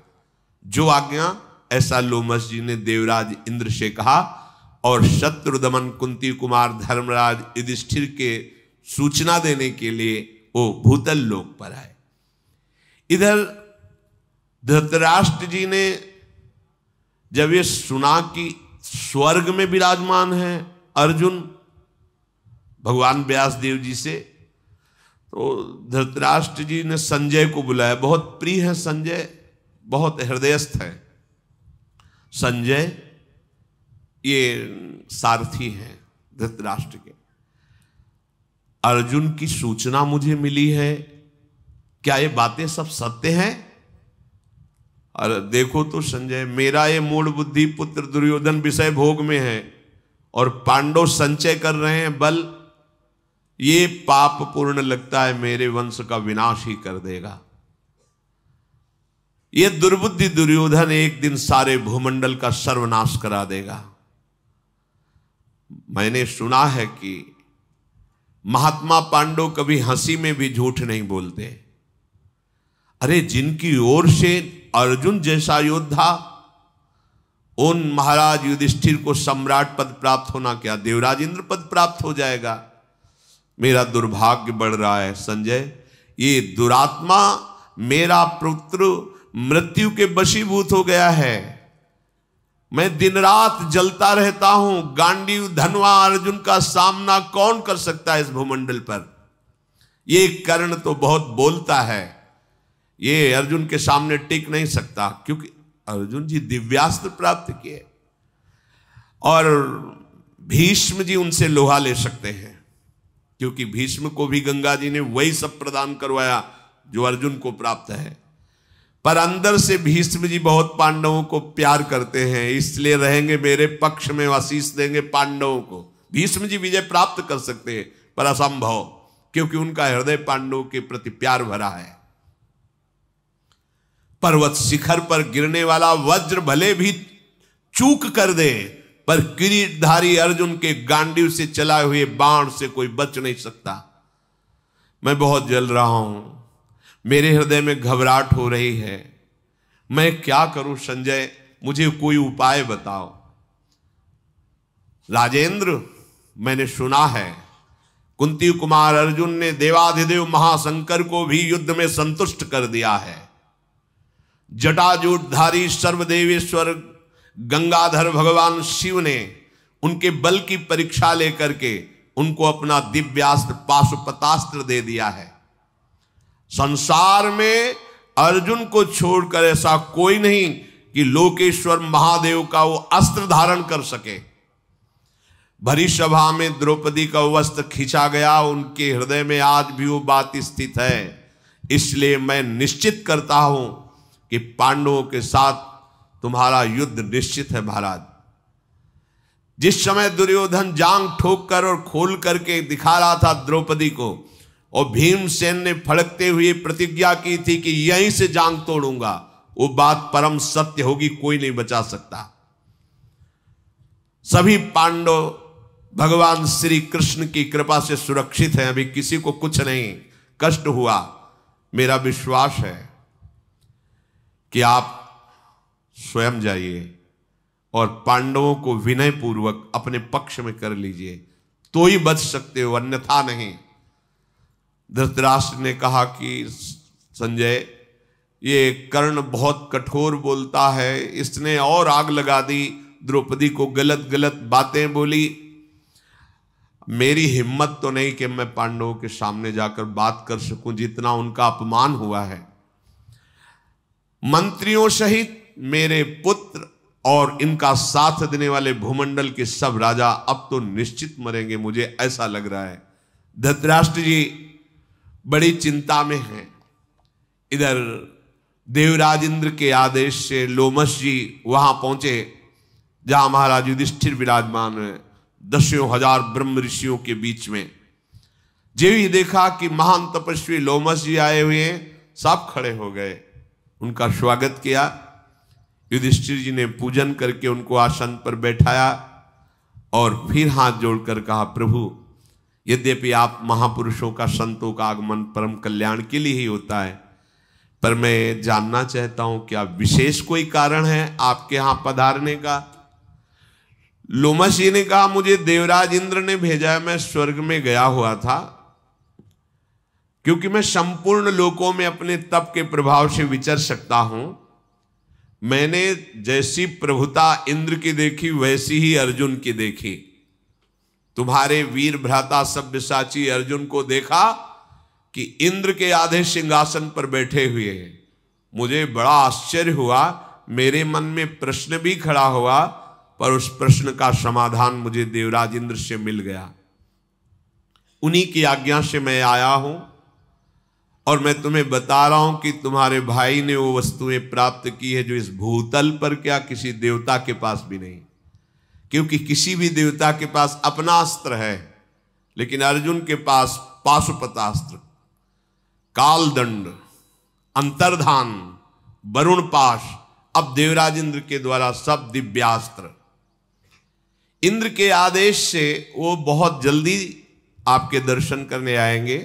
जो आज्ञा, ऐसा लोमश जी ने देवराज इंद्र से कहा, और शत्रुदमन कुंती कुमार धर्मराज युधिष्ठिर के सूचना देने के लिए वो भूतल लोक पर आए। इधर धृतराष्ट्र जी ने जब ये सुना कि स्वर्ग में विराजमान है अर्जुन भगवान व्यास देव जी से, तो धृतराष्ट्र जी ने संजय को बुलाया। बहुत प्रिय है संजय, बहुत हृदयस्थ है संजय, ये सारथी हैं धृतराष्ट्र के। अर्जुन की सूचना मुझे मिली है, क्या ये बातें सब सत्य हैं? और देखो तो संजय, मेरा ये मूढ़ बुद्धि पुत्र दुर्योधन विषय भोग में है और पांडव संचय कर रहे हैं बल, ये पाप पूर्ण लगता है, मेरे वंश का विनाश ही कर देगा। ये दुर्बुद्धि दुर्योधन एक दिन सारे भूमंडल का सर्वनाश करा देगा। मैंने सुना है कि महात्मा पांडव कभी हंसी में भी झूठ नहीं बोलते। अरे जिनकी ओर से अर्जुन जैसा योद्धा, उन महाराज युधिष्ठिर को सम्राट पद प्राप्त होना क्या, देवराज इंद्र पद प्राप्त हो जाएगा। मेरा दुर्भाग्य बढ़ रहा है संजय, ये दुरात्मा मेरा पुत्र मृत्यु के वशीभूत हो गया है। मैं दिन रात जलता रहता हूं, गांडीव धनवा अर्जुन का सामना कौन कर सकता है इस भूमंडल पर। ये कर्ण तो बहुत बोलता है, ये अर्जुन के सामने टिक नहीं सकता, क्योंकि अर्जुन जी दिव्यास्त्र प्राप्त किए और भीष्म जी उनसे लोहा ले सकते हैं, क्योंकि भीष्म को भी गंगा जी ने वही सब प्रदान करवाया जो अर्जुन को प्राप्त है। पर अंदर से भीष्म जी बहुत पांडवों को प्यार करते हैं, इसलिए रहेंगे मेरे पक्ष में, आशीष देंगे पांडवों को। भीष्म जी विजय प्राप्त कर सकते हैं पर असंभव, क्योंकि उनका हृदय पांडवों के प्रति प्यार भरा है। पर्वत शिखर पर गिरने वाला वज्र भले भी चूक कर दे, पर किरीटधारी अर्जुन के गांडीव से चलाए हुए बाण से कोई बच नहीं सकता। मैं बहुत जल रहा हूं, मेरे हृदय में घबराहट हो रही है, मैं क्या करूं संजय, मुझे कोई उपाय बताओ। राजेंद्र, मैंने सुना है कुंती कुमार अर्जुन ने देवाधिदेव महाशंकर को भी युद्ध में संतुष्ट कर दिया है। जटाजूटधारी सर्वदेवेश्वर गंगाधर भगवान शिव ने उनके बल की परीक्षा लेकर के उनको अपना दिव्यास्त्र पाशुपतास्त्र दे दिया है। संसार में अर्जुन को छोड़कर ऐसा कोई नहीं कि लोकेश्वर महादेव का वो अस्त्र धारण कर सके। भरी सभा में द्रौपदी का वस्त्र खींचा गया, उनके हृदय में आज भी वो बात स्थित है। इसलिए मैं निश्चित करता हूं कि पांडवों के साथ तुम्हारा युद्ध निश्चित है महाराज। जिस समय दुर्योधन जांग ठोक कर और खोल करके दिखा रहा था द्रौपदी को, और भीमसेन ने फड़कते हुए प्रतिज्ञा की थी कि यहीं से जांग तोड़ूंगा, वो बात परम सत्य होगी, कोई नहीं बचा सकता। सभी पांडव भगवान श्री कृष्ण की कृपा से सुरक्षित हैं, अभी किसी को कुछ नहीं कष्ट हुआ। मेरा विश्वास है कि आप स्वयं जाइए और पांडवों को विनय पूर्वक अपने पक्ष में कर लीजिए, तो ही बच सकते हो, अन्यथा नहीं। धृतराष्ट्र ने कहा कि संजय, ये कर्ण बहुत कठोर बोलता है, इसने और आग लगा दी, द्रौपदी को गलत गलत बातें बोली। मेरी हिम्मत तो नहीं कि मैं पांडवों के सामने जाकर बात कर सकूं, जितना उनका अपमान हुआ है। मंत्रियों सहित मेरे पुत्र और इनका साथ देने वाले भूमंडल के सब राजा अब तो निश्चित मरेंगे, मुझे ऐसा लग रहा है। धृतराष्ट्र जी बड़ी चिंता में हैं। इधर देवराज इंद्र के आदेश से लोमश जी वहां पहुंचे जहां महाराज युधिष्ठिर विराजमान है, 10,000 ब्रह्म ऋषियों के बीच में जो ही देखा कि महान तपस्वी लोमस जी आए हुए हैं, सब खड़े हो गए, उनका स्वागत किया। युधिष्ठिर जी ने पूजन करके उनको आसन पर बैठाया और फिर हाथ जोड़कर कहा, प्रभु यद्यपि आप महापुरुषों का, संतों का आगमन परम कल्याण के लिए ही होता है, पर मैं जानना चाहता हूं क्या विशेष कोई कारण है आपके यहां पधारने का। लोमस जी ने कहा, मुझे देवराज इंद्र ने भेजा है, मैं स्वर्ग में गया हुआ था, क्योंकि मैं संपूर्ण लोकों में अपने तप के प्रभाव से विचर सकता हूं। मैंने जैसी प्रभुता इंद्र की देखी वैसी ही अर्जुन की देखी। तुम्हारे वीर भ्राता सब्यसाची अर्जुन को देखा कि इंद्र के आधे सिंहासन पर बैठे हुए हैं। मुझे बड़ा आश्चर्य हुआ, मेरे मन में प्रश्न भी खड़ा हुआ, पर उस प्रश्न का समाधान मुझे देवराज इंद्र से मिल गया। उन्हीं की आज्ञा से मैं आया हूं और मैं तुम्हें बता रहा हूं कि तुम्हारे भाई ने वो वस्तुएं प्राप्त की है जो इस भूतल पर क्या किसी देवता के पास भी नहीं, क्योंकि किसी भी देवता के पास अपना अस्त्र है, लेकिन अर्जुन के पास पाशुपतास्त्र, कालदंड, अंतर्धान, वरुण पाश, अब देवराज इंद्र के द्वारा सब दिव्यास्त्र। इंद्र के आदेश से वो बहुत जल्दी आपके दर्शन करने आएंगे,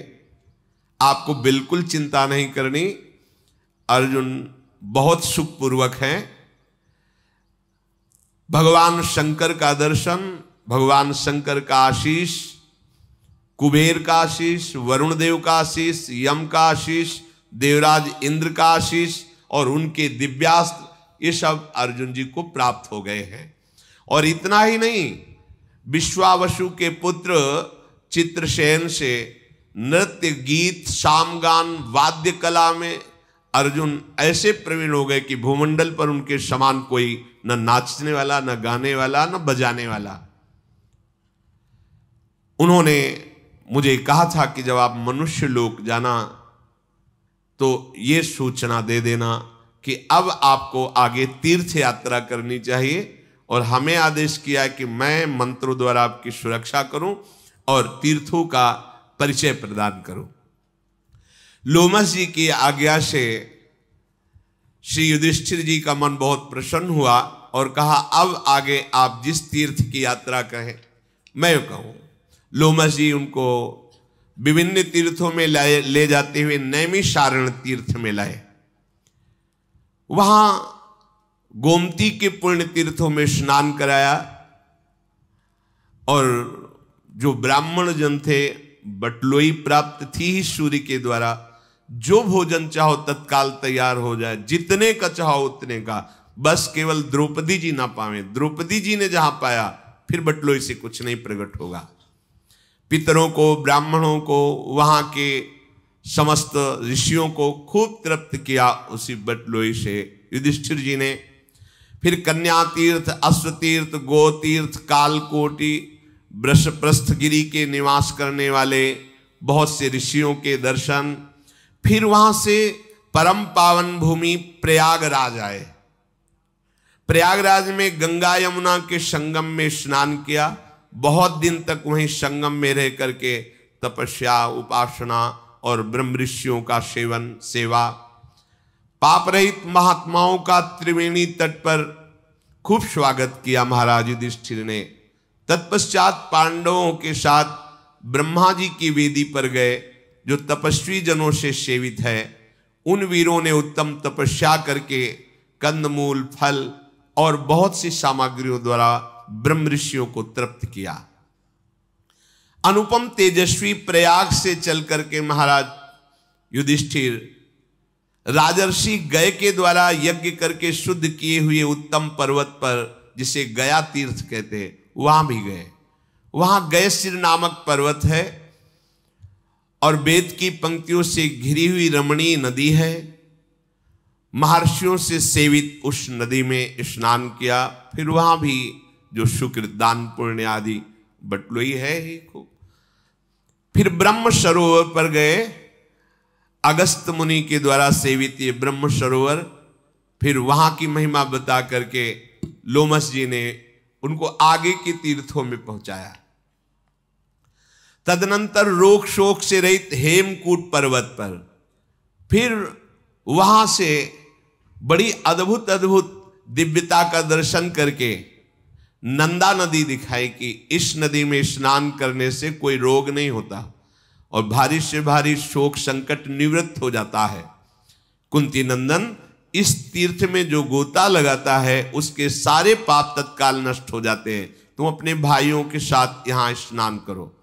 आपको बिल्कुल चिंता नहीं करनी। अर्जुन बहुत सुखपूर्वक हैं। भगवान शंकर का दर्शन, भगवान शंकर का आशीष, कुबेर का आशीष, वरुण देव का आशीष, यम का आशीष, देवराज इंद्र का आशीष और उनके दिव्यास्त्र, ये सब अर्जुन जी को प्राप्त हो गए हैं। और इतना ही नहीं, विश्वावसु के पुत्र चित्रसेन से नृत्य, गीत, सामगान, वाद्य कला में अर्जुन ऐसे प्रवीण हो गए कि भूमंडल पर उनके समान कोई न नाचने वाला, न गाने वाला, न बजाने वाला। उन्होंने मुझे कहा था कि जब आप मनुष्य लोक जाना तो ये सूचना दे देना कि अब आपको आगे तीर्थ यात्रा करनी चाहिए, और हमें आदेश किया है कि मैं मंत्रों द्वारा आपकी सुरक्षा करूं और तीर्थों का परिचय प्रदान करूं। लोमस जी की आज्ञा से श्री युधिष्ठिर जी का मन बहुत प्रसन्न हुआ और कहा, अब आगे आप जिस तीर्थ की यात्रा कहें मैं कहूं। लोमस जी उनको विभिन्न तीर्थों में ले जाते हुए नैमिषारण्य तीर्थ में लाए। वहां गोमती के पुण्य तीर्थों में स्नान कराया और जो ब्राह्मण जन थे, बटलोई प्राप्त थी ही सूर्य के द्वारा, जो भोजन चाहो तत्काल तैयार हो जाए, जितने का चाहो उतने का, बस केवल द्रौपदी जी ना पावे। द्रौपदी जी ने जहां पाया फिर बटलोई से कुछ नहीं प्रकट होगा। पितरों को, ब्राह्मणों को, वहां के समस्त ऋषियों को खूब तृप्त किया उसी बटलोई से युधिष्ठिर जी ने। फिर कन्या तीर्थ, अश्व तीर्थ, गो तीर्थ, कालकोटि, वृषप्रस्थगिरी के निवास करने वाले बहुत से ऋषियों के दर्शन। फिर वहां से परम पावन भूमि प्रयागराज आए। प्रयागराज में गंगा यमुना के संगम में स्नान किया। बहुत दिन तक वहीं संगम में रह करके तपस्या, उपासना और ब्रह्म ऋषियों का सेवा, पाप रहित महात्माओं का त्रिवेणी तट पर खूब स्वागत किया महाराज युधिष्ठिर ने। तत्पश्चात पांडवों के साथ ब्रह्मा जी की वेदी पर गए, जो तपस्वी जनों से सेवित है। उन वीरों ने उत्तम तपस्या करके कंदमूल, फल और बहुत सी सामग्रियों द्वारा ब्रह्म ऋषियों को तृप्त किया। अनुपम तेजस्वी प्रयाग से चल करके महाराज युधिष्ठिर राजर्षि गय के द्वारा यज्ञ करके शुद्ध किए हुए उत्तम पर्वत पर, जिसे गया तीर्थ कहते हैं, वहां भी गए। वहां गयसिर नामक पर्वत है और वेद की पंक्तियों से घिरी हुई रमणीय नदी है। महर्षियों से सेवित उस नदी में स्नान किया। फिर वहां भी जो शुक्र, दान, पुण्य आदि बटलोई है ही खूब। फिर ब्रह्म सरोवर पर गए, अगस्त मुनि के द्वारा सेवित ये ब्रह्म सरोवर। फिर वहां की महिमा बता करके लोमस जी ने उनको आगे के तीर्थों में पहुंचाया। तदनंतर रोग शोक से रहित हेमकूट पर्वत पर, फिर वहां से बड़ी अद्भुत अद्भुत दिव्यता का दर्शन करके नंदा नदी दिखाई कि इस नदी में स्नान करने से कोई रोग नहीं होता और भारी से भारी शोक संकट निवृत्त हो जाता है। कुंती नंदन, इस तीर्थ में जो गोता लगाता है उसके सारे पाप तत्काल नष्ट हो जाते हैं, तुम अपने भाइयों के साथ यहां स्नान करो।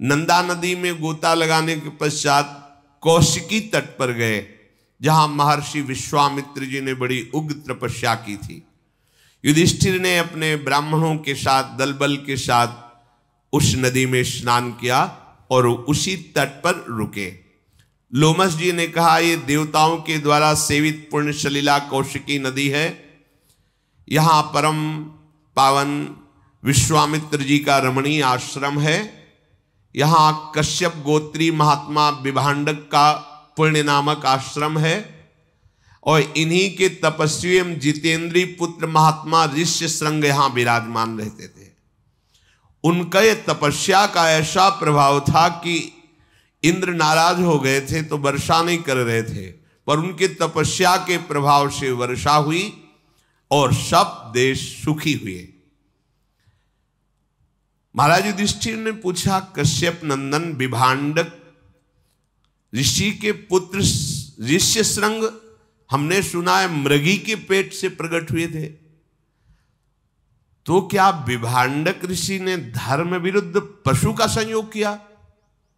नंदा नदी में गोता लगाने के पश्चात कौशिकी तट पर गए, जहां महर्षि विश्वामित्र जी ने बड़ी उग्र तपस्या की थी। युधिष्ठिर ने अपने ब्राह्मणों के साथ दल बल के साथ उस नदी में स्नान किया और उसी तट पर रुके। लोमस जी ने कहा, ये देवताओं के द्वारा सेवित पुण्य सलिला कौशिकी नदी है। यहां परम पावन विश्वामित्र जी का रमणीय आश्रम है। यहां कश्यप गोत्री महात्मा विभांडक का पुण्य नामक आश्रम है और इन्हीं के तपस्वी एवं जितेंद्रीय पुत्र महात्मा ऋष्य श्रृंग यहां विराजमान रहते थे। उनका ये तपस्या का ऐसा प्रभाव था कि इंद्र नाराज हो गए थे तो वर्षा नहीं कर रहे थे, पर उनके तपस्या के प्रभाव से वर्षा हुई और सब देश सुखी हुए। महाराज युधिष्ठिर ने पूछा, कश्यप नंदन विभांडक ऋषि के पुत्र ऋष्य श्रृंग, हमने सुना है मृगी के पेट से प्रकट हुए थे, तो क्या विभांडक ऋषि ने धर्म विरुद्ध पशु का संयोग किया?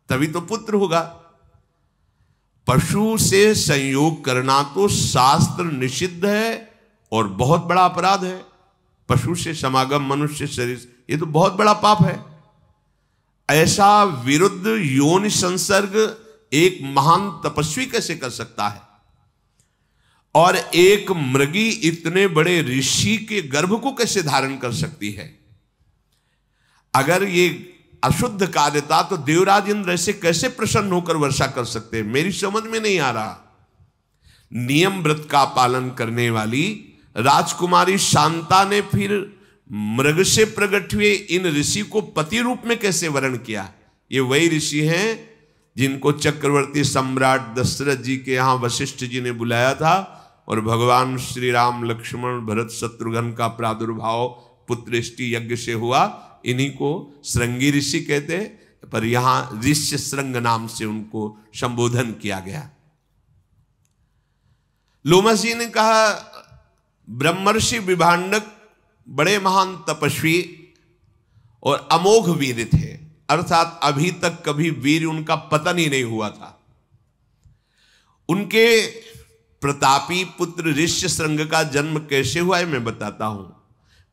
तभी तो पुत्र होगा। पशु से संयोग करना तो शास्त्र निषिद्ध है और बहुत बड़ा अपराध है। पशु से समागम मनुष्य शरीर, ये तो बहुत बड़ा पाप है। ऐसा विरुद्ध योनि संसर्ग एक महान तपस्वी कैसे कर सकता है? और एक मृगी इतने बड़े ऋषि के गर्भ को कैसे धारण कर सकती है? अगर ये अशुद्ध कार्य था तो देवराज इंद्र ऐसे कैसे प्रसन्न होकर वर्षा कर सकते हैं? मेरी समझ में नहीं आ रहा। नियम व्रत का पालन करने वाली राजकुमारी शांता ने फिर मृग से प्रकट हुए इन ऋषि को पति रूप में कैसे वर्ण किया? ये वही ऋषि हैं जिनको चक्रवर्ती सम्राट दशरथ जी के यहां वशिष्ठ जी ने बुलाया था और भगवान श्री राम लक्ष्मण भरत शत्रुघ्न का प्रादुर्भाव पुत्रेष्टि यज्ञ से हुआ। इन्हीं को श्रृंगी ऋषि कहते हैं, पर यहां ऋष्य श्रृंग नाम से उनको संबोधन किया गया। लोमस जी ने कहा, ब्रह्मर्षि विभांडक बड़े महान तपस्वी और अमोघ वीर थे, अर्थात अभी तक कभी वीर उनका पतन ही नहीं हुआ था। उनके प्रतापी पुत्र ऋष्य श्रृंग का जन्म कैसे हुआ है मैं बताता हूं।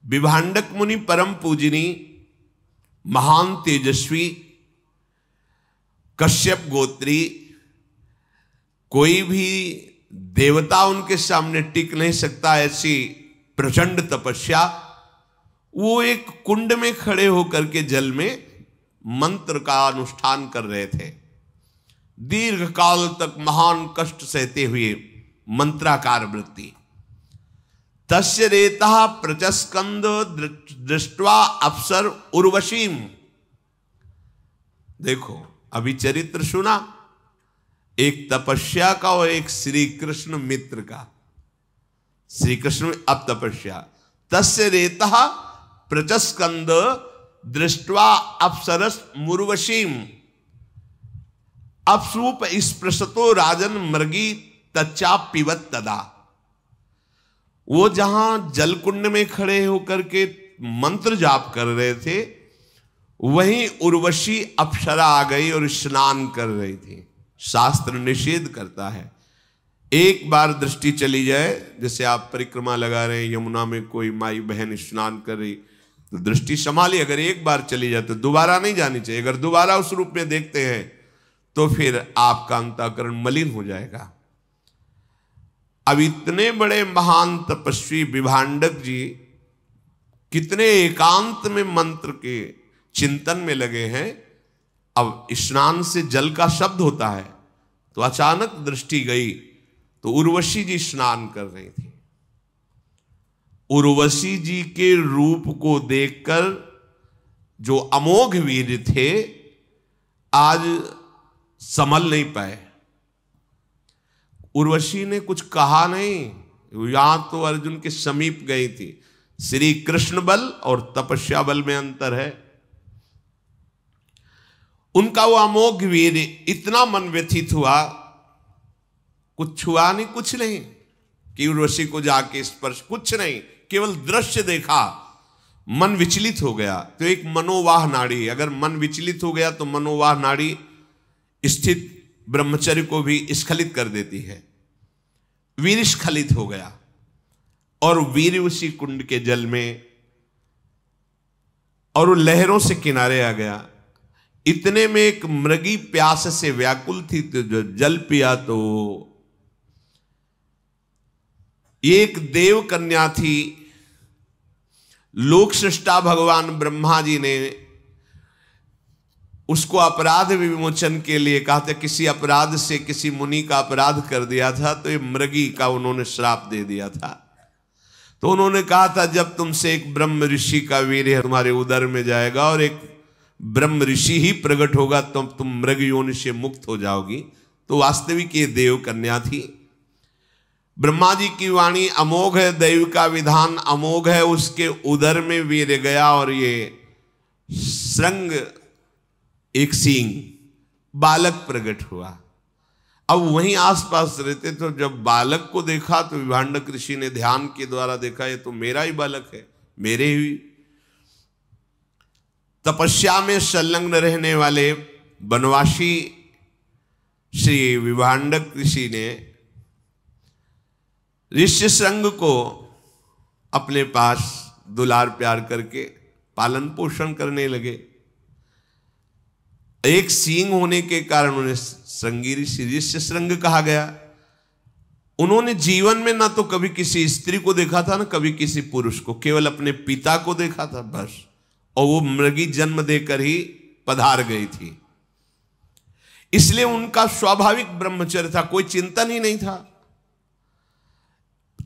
विभांडक मुनि परम पूजनी, महान तेजस्वी, कश्यप गोत्री, कोई भी देवता उनके सामने टिक नहीं सकता, ऐसी प्रचंड तपस्या। वो एक कुंड में खड़े होकर के जल में मंत्र का अनुष्ठान कर रहे थे। दीर्घ काल तक महान कष्ट सहते हुए मंत्राकार वृत्ति। तस्य रेता प्रचस्कंद दृष्ट्वा अप्सर उर्वशीम। देखो, अभी चरित्र सुना, एक तपस्या का और एक श्री कृष्ण मित्र का। श्री कृष्ण अब तपस्या। तस्य रेता प्रचस्कंद दृष्ट्वा अप्सरस मुर्वशीम अपसूप स्पृशतो राजन मृगी तच्चा पिबत तदा। वो जहां जलकुंड में खड़े होकर के मंत्र जाप कर रहे थे, वहीं उर्वशी अप्सरा आ गई और स्नान कर रही थी। शास्त्र निषेध करता है, एक बार दृष्टि चली जाए, जैसे आप परिक्रमा लगा रहे हैं, यमुना में कोई माई बहन स्नान कर रही तो दृष्टि संभाली, अगर एक बार चली जाए तो दोबारा नहीं जानी चाहिए। अगर दोबारा उस रूप में देखते हैं तो फिर आपका अंतःकरण मलिन हो जाएगा। अब इतने बड़े महान तपस्वी विभांडक जी कितने एकांत में मंत्र के चिंतन में लगे हैं। अब स्नान से जल का शब्द होता है, तो अचानक दृष्टि गई तो उर्वशी जी स्नान कर रही थी। उर्वशी जी के रूप को देखकर जो अमोघ वीर थे आज संभल नहीं पाए। उर्वशी ने कुछ कहा नहीं, यहां तो अर्जुन के समीप गई थी। श्री कृष्ण बल और तपस्या बल में अंतर है। उनका वो अमोघ वीर इतना मन व्यथित हुआ, कुछ छुआ नहीं, कुछ नहीं कि उर्वशी को जाके स्पर्श, कुछ नहीं, केवल दृश्य देखा, मन विचलित हो गया। तो एक मनोवाह नाड़ी, अगर मन विचलित हो गया तो मनोवाह नाड़ी स्थित ब्रह्मचर्य को भी स्खलित कर देती है। वीर स्खलित हो गया और वीर उसी कुंड के जल में, और वो लहरों से किनारे आ गया। इतने में एक मृगी प्यास से व्याकुल थी, तो जो जल पिया तो एक देव कन्या थी। लोक सृष्टा भगवान ब्रह्मा जी ने उसको अपराध विमोचन के लिए कहा था, किसी अपराध से किसी मुनि का अपराध कर दिया था, तो ये मृगी का उन्होंने श्राप दे दिया था। तो उन्होंने कहा था, जब तुमसे एक ब्रह्म ऋषि का वीर्य तुम्हारे उदर में जाएगा और एक ब्रह्म ऋषि ही प्रकट होगा, तो तुम मृग योनि से मुक्त हो जाओगी। तो वास्तविक ये देव कन्या थी। ब्रह्मा जी की वाणी अमोघ है, दैव का विधान अमोघ है। उसके उदर में वीर्य गया और ये श्रृंग, एक सींग, बालक प्रकट हुआ। अब वहीं आसपास रहते, तो जब बालक को देखा तो विभांडक ऋषि ने ध्यान के द्वारा देखा, ये तो मेरा ही बालक है, मेरे ही। तपस्या में संलग्न रहने वाले वनवासी श्री विभांडक ऋषि ने ऋष्य श्रृंग को अपने पास दुलार प्यार करके पालन पोषण करने लगे। एक सींग होने के कारण उन्हें श्रृंगी ऋषि, ऋष्य श्रृंग कहा गया। उन्होंने जीवन में ना तो कभी किसी स्त्री को देखा था, ना कभी किसी पुरुष को, केवल अपने पिता को देखा था बस। और वो मृगी जन्म देकर ही पधार गई थी, इसलिए उनका स्वाभाविक ब्रह्मचर्य था, कोई चिंतन ही नहीं था।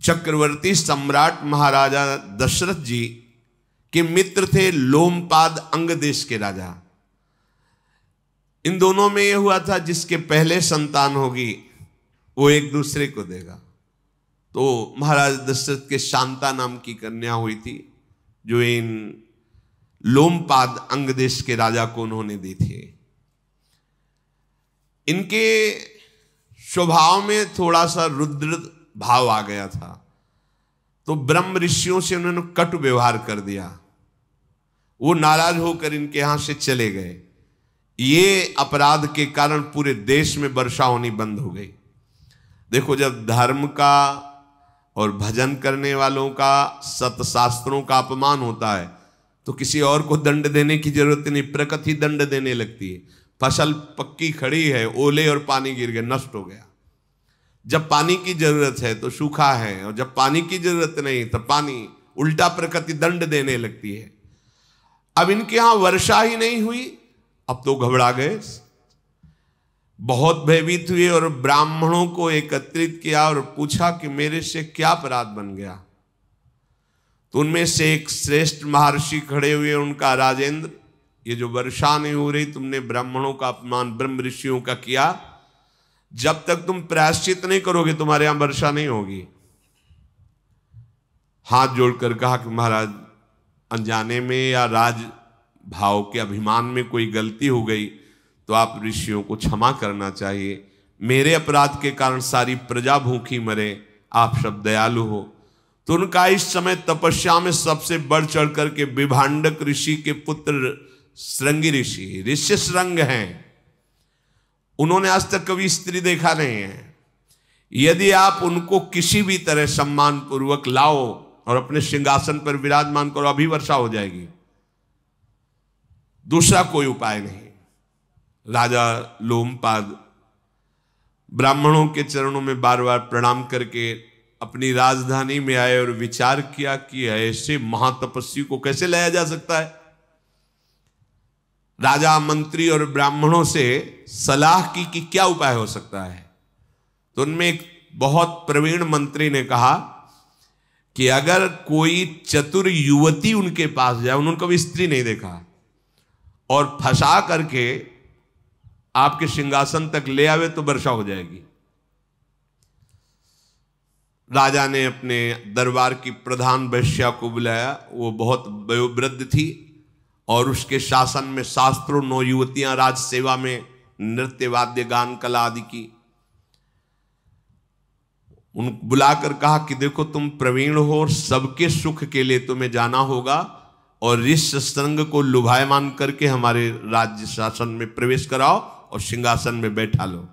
चक्रवर्ती सम्राट महाराजा दशरथ जी के मित्र थे लोमपाद, अंग देश के राजा। इन दोनों में यह हुआ था, जिसके पहले संतान होगी वो एक दूसरे को देगा। तो महाराज दशरथ के शांता नाम की कन्या हुई थी, जो इन लोमपाद अंग देश के राजा को उन्होंने दी थी। इनके स्वभाव में थोड़ा सा रुद्र भाव आ गया था, तो ब्रह्म ऋषियों से उन्होंने कटु व्यवहार कर दिया। वो नाराज होकर इनके यहां से चले गए। ये अपराध के कारण पूरे देश में वर्षा होनी बंद हो गई। देखो, जब धर्म का और भजन करने वालों का, सतशास्त्रों का अपमान होता है, तो किसी और को दंड देने की जरूरत नहीं, प्रकृति दंड देने लगती है। फसल पक्की खड़ी है, ओले और पानी गिर गए, नष्ट हो गया। जब पानी की जरूरत है तो सूखा है, और जब पानी की जरूरत नहीं तो पानी, उल्टा प्रकृति दंड देने लगती है। अब इनके यहां वर्षा ही नहीं हुई, अब तो घबरा गए, बहुत भयभीत हुए और ब्राह्मणों को एकत्रित किया और पूछा कि मेरे से क्या अपराध बन गया। तो उनमें से एक श्रेष्ठ महर्षि खड़े हुए, उनका, राजेंद्र, ये जो वर्षा नहीं हो रही, तुमने ब्राह्मणों का अपमान ब्रह्म ऋषियों का किया, जब तक तुम प्रायश्चित नहीं करोगे तुम्हारे यहां वर्षा नहीं होगी। हाथ जोड़कर कहा कि महाराज, अनजाने में या राज भाव के अभिमान में कोई गलती हो गई तो आप ऋषियों को क्षमा करना चाहिए। मेरे अपराध के कारण सारी प्रजा भूखी मरे, आप सब दयालु हो। तो उनका इस समय तपस्या में सबसे बढ़ चढ़ करके विभांडक ऋषि के पुत्र श्रृंगी ऋषि, ऋष्य श्रृंग हैं। उन्होंने आज तक कभी स्त्री देखा नहीं है। यदि आप उनको किसी भी तरह सम्मान पूर्वक लाओ और अपने सिंहासन पर विराजमान करो, अभी वर्षा हो जाएगी, दूसरा कोई उपाय नहीं। राजा लोमपाद ब्राह्मणों के चरणों में बार बार प्रणाम करके अपनी राजधानी में आए और विचार किया कि ऐसे महातपस्वी को कैसे लाया जा सकता है। राजा, मंत्री और ब्राह्मणों से सलाह की कि क्या उपाय हो सकता है। तो उनमें एक बहुत प्रवीण मंत्री ने कहा कि अगर कोई चतुर युवती उनके पास जाए, उन्होंने कभी स्त्री नहीं देखा, और फंसा करके आपके सिंहासन तक ले आवे तो वर्षा हो जाएगी। राजा ने अपने दरबार की प्रधान वैश्या को बुलाया। वो बहुत वयोवृद्ध थी और उसके शासन में शास्त्रों 9 युवतियां राज सेवा में नृत्य वाद्य गान कला आदि की। उन बुलाकर कहा कि देखो तुम प्रवीण हो और सबके सुख के लिए तुम्हें जाना होगा और ऋष श्रृंग को लुभायमान करके हमारे राज्य शासन में प्रवेश कराओ और सिंहासन में बैठा लो।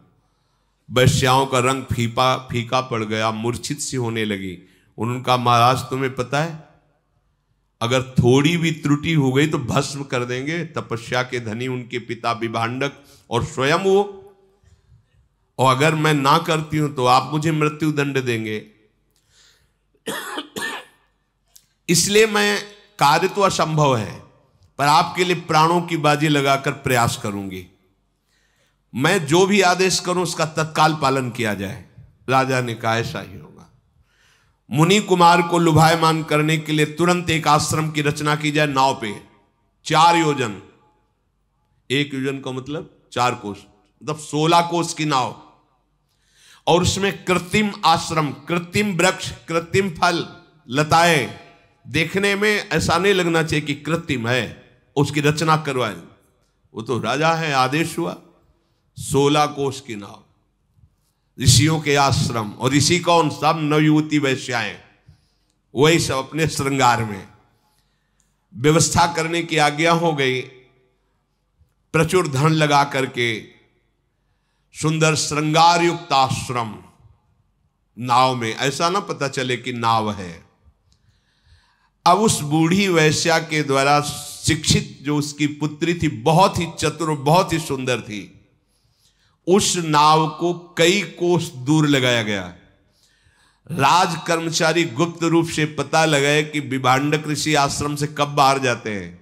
वैश्याओं का रंग फीका पड़ गया, मूर्छित सी होने लगी। उनका महाराज तुम्हें पता है अगर थोड़ी भी त्रुटि हो गई तो भस्म कर देंगे। तपस्या के धनी उनके पिता विभांडक और स्वयं वो, और अगर मैं ना करती हूं तो आप मुझे मृत्यु दंड देंगे। इसलिए मैं, कार्य तो असंभव है पर आपके लिए प्राणों की बाजी लगाकर प्रयास करूंगी। मैं जो भी आदेश करूं उसका तत्काल पालन किया जाए। राजा ने कहा ऐसा ही होगा। मुनि कुमार को लुभायमान करने के लिए तुरंत एक आश्रम की रचना की जाए नाव पे। 4 योजन, 1 योजन का मतलब 4 कोस, मतलब 16 कोस की नाव, और उसमें कृत्रिम आश्रम, कृत्रिम वृक्ष, कृत्रिम फल लताएं, देखने में ऐसा नहीं लगना चाहिए कि कृत्रिम है, उसकी रचना करवाए। वो तो राजा है, आदेश हुआ। 16 कोस की नाव, ऋषियों के आश्रम, और ऋषि कौन? सब नवयुवती वैश्याएं, वही सब अपने श्रृंगार में। व्यवस्था करने की आज्ञा हो गई। प्रचुर धन लगा करके सुंदर श्रृंगार युक्त आश्रम नाव में, ऐसा ना पता चले कि नाव है। अब उस बूढ़ी वैश्या के द्वारा शिक्षित जो उसकी पुत्री थी, बहुत ही चतुर, बहुत ही सुंदर थी। उस नाव को कई कोस दूर लगाया गया। राज कर्मचारी गुप्त रूप से पता लगाए कि विभांडक ऋषि आश्रम से कब बाहर जाते हैं।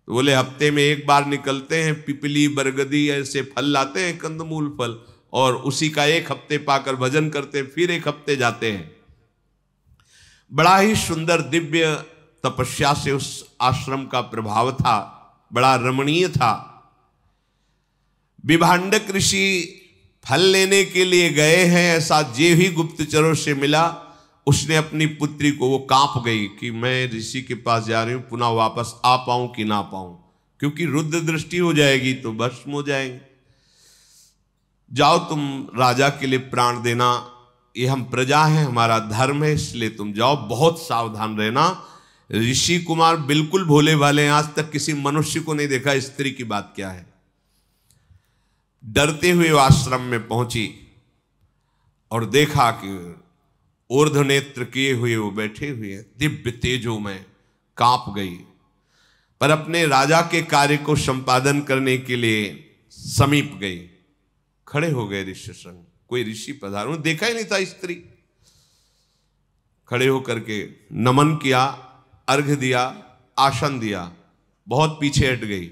तो बोले हफ्ते में 1 बार निकलते हैं, पिपली बरगदी ऐसे फल लाते हैं, कंदमूल फल, और उसी का 1 हफ्ते पाकर भजन करते हैं, फिर 1 हफ्ते जाते हैं। बड़ा ही सुंदर दिव्य तपस्या से उस आश्रम का प्रभाव था, बड़ा रमणीय था। विभांडक ऋषि फल लेने के लिए गए हैं, ऐसा जे ही गुप्तचरों से मिला, उसने अपनी पुत्री को, वो कांप गई कि मैं ऋषि के पास जा रही हूं, पुनः वापस आ पाऊं कि ना पाऊं, क्योंकि रुद्र दृष्टि हो जाएगी तो भस्म हो जाएंगे। जाओ तुम राजा के लिए प्राण देना, ये हम प्रजा हैं, हमारा धर्म है, इसलिए तुम जाओ, बहुत सावधान रहना। ऋषि कुमार बिल्कुल भोले भाले हैं, आज तक किसी मनुष्य को नहीं देखा, स्त्री की बात क्या है। डरते हुए आश्रम में पहुंची और देखा कि ऊर्ध्व नेत्र किए हुए वो बैठे हुए, दिव्य तेजो में कांप गई। पर अपने राजा के कार्य को संपादन करने के लिए समीप गई। खड़े हो गए ऋषि संग, कोई ऋषि पधारो, देखा ही नहीं था स्त्री। खड़े होकर के नमन किया, अर्घ्य दिया, आसन दिया, बहुत पीछे हट गई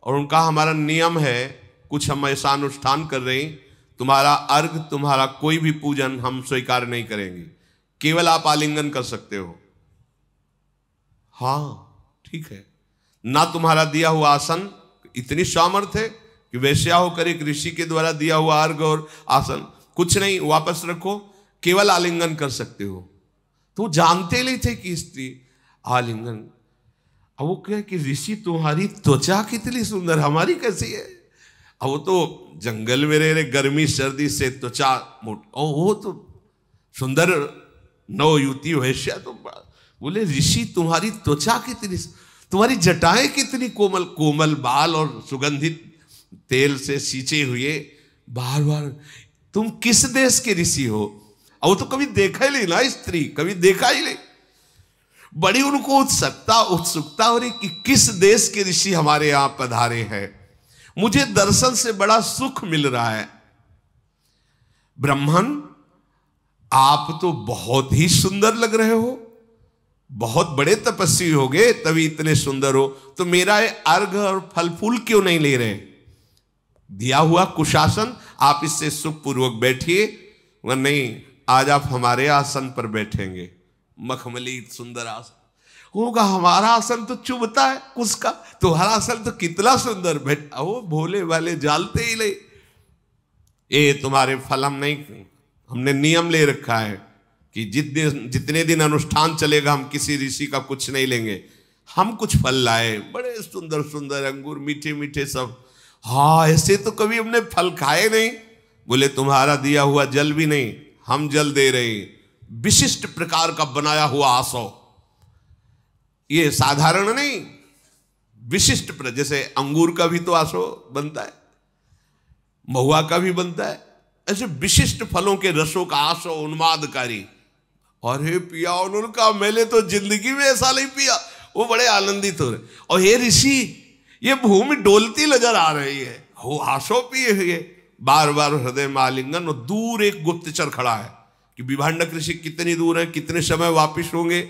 और उनका हमारा नियम है, कुछ हम ऐसा अनुष्ठान कर रहे हैं, तुम्हारा अर्घ, तुम्हारा कोई भी पूजन हम स्वीकार नहीं करेंगे, केवल आप आलिंगन कर सकते हो। हाँ ठीक है। ना तुम्हारा दिया हुआ आसन, इतनी सामर्थ्य है कि वैश्या होकर एक ऋषि के द्वारा दिया हुआ अर्घ और आसन कुछ नहीं, वापस रखो, केवल आलिंगन कर सकते हो। तो जानते नहीं थे कि स्त्री आलिंगन। अब वो कहे कि ऋषि तुम्हारी त्वचा कितनी सुंदर, हमारी कैसी है। अब वो तो जंगल में रह, गर्मी सर्दी से त्वचा मोट, और वो तो सुंदर नवयुवती वैश्या, तो बोले ऋषि तुम्हारी त्वचा कितनी, तुम्हारी जटाएं कितनी कोमल, कोमल बाल और सुगंधित तेल से सींचे हुए, बार बार तुम किस देश के ऋषि हो। अब वो तो कभी देखा ही नहीं ना, स्त्री कभी देखा ही नहीं। बड़ी उनको उत्सुकता हो रही कि किस देश के ऋषि हमारे यहां पधारे हैं, मुझे दर्शन से बड़ा सुख मिल रहा है। ब्राह्मण आप तो बहुत ही सुंदर लग रहे हो, बहुत बड़े तपस्वी होगे तभी इतने सुंदर हो, तो मेरा ये अर्घ और फल फूल क्यों नहीं ले रहे। दिया हुआ कुशासन, आप इससे सुखपूर्वक बैठिए, वह नहीं, आज आप हमारे आसन पर बैठेंगे, मखमली सुंदर आसन होगा। हमारा आसन तो चुभता है उसका, तुम्हारा आसन तो कितना सुंदर बैठा। वो भोले वाले जालते ही नहीं, ये तुम्हारे फल हम नहीं, हमने नियम ले रखा है कि जितने दिन अनुष्ठान चलेगा हम किसी ऋषि का कुछ नहीं लेंगे। हम कुछ फल लाए, बड़े सुंदर सुंदर अंगूर, मीठे मीठे सब। हाँ, ऐसे तो कभी हमने फल खाए नहीं। बोले तुम्हारा दिया हुआ जल भी नहीं, हम जल दे रहे हैं, विशिष्ट प्रकार का बनाया हुआ आसो, ये साधारण नहीं, विशिष्ट जैसे अंगूर का भी तो आसो बनता है, महुआ का भी बनता है, ऐसे विशिष्ट फलों के रसों का आसो उन्मादकारी। और हे पिया उन्होंने कहा, मैंने तो जिंदगी में ऐसा नहीं पिया। वो बड़े आनंदित हो रहे। और हे ऋषि, ये भूमि डोलती नजर आ रही है, वो आसो पिए हुए, बार बार हृदय में आलिंगन। और दूर एक गुप्तचर खड़ा है कि विभांडक ऋषि कितनी दूर है, कितने समय वापिस होंगे।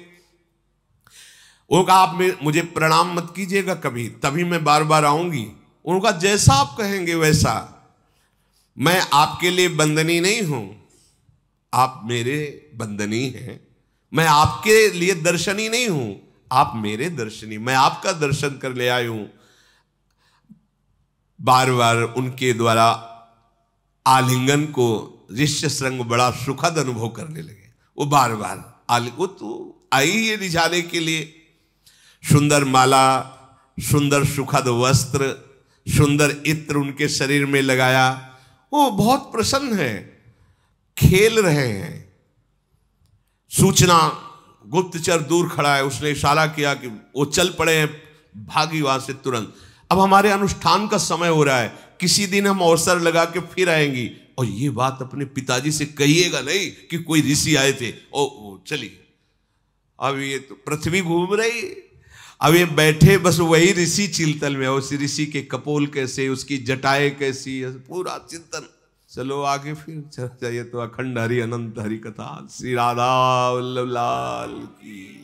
वो कहा, आप मुझे प्रणाम मत कीजिएगा कभी, तभी मैं बार बार आऊंगी। उनका जैसा आप कहेंगे वैसा। मैं आपके लिए बंदनी नहीं हूं, आप मेरे बंदनी हैं। मैं आपके लिए दर्शनी नहीं हूं, आप मेरे दर्शनी। मैं आपका दर्शन कर ले आया हूं। बार बार उनके द्वारा आलिंगन को ऋष्य श्रृंग बड़ा सुखद अनुभव करने लगे। वो बार बार वो तो आई ये रिझाने के लिए। सुंदर माला, सुंदर सुखद वस्त्र, सुंदर इत्र उनके शरीर में लगाया। वो बहुत प्रसन्न है, खेल रहे हैं। सूचना, गुप्तचर दूर खड़ा है, उसने इशारा किया कि वो चल पड़े हैं, भागी वहां से तुरंत। अब हमारे अनुष्ठान का समय हो रहा है, किसी दिन हम अवसर लगा के फिर आएंगी। और ये बात अपने पिताजी से कहिएगा नहीं कि कोई ऋषि आए थे। ओ चलिए, अब ये तो पृथ्वी घूम रही, अब ये बैठे बस वही ऋषि चिंतन में। उस ऋषि के कपोल कैसे, उसकी जटाएं कैसी, पूरा चिंतन। चलो आगे फिर चाहिए तो अखंड हरि अनंत हरि कथा। श्री राधा वल्लभ लाल की।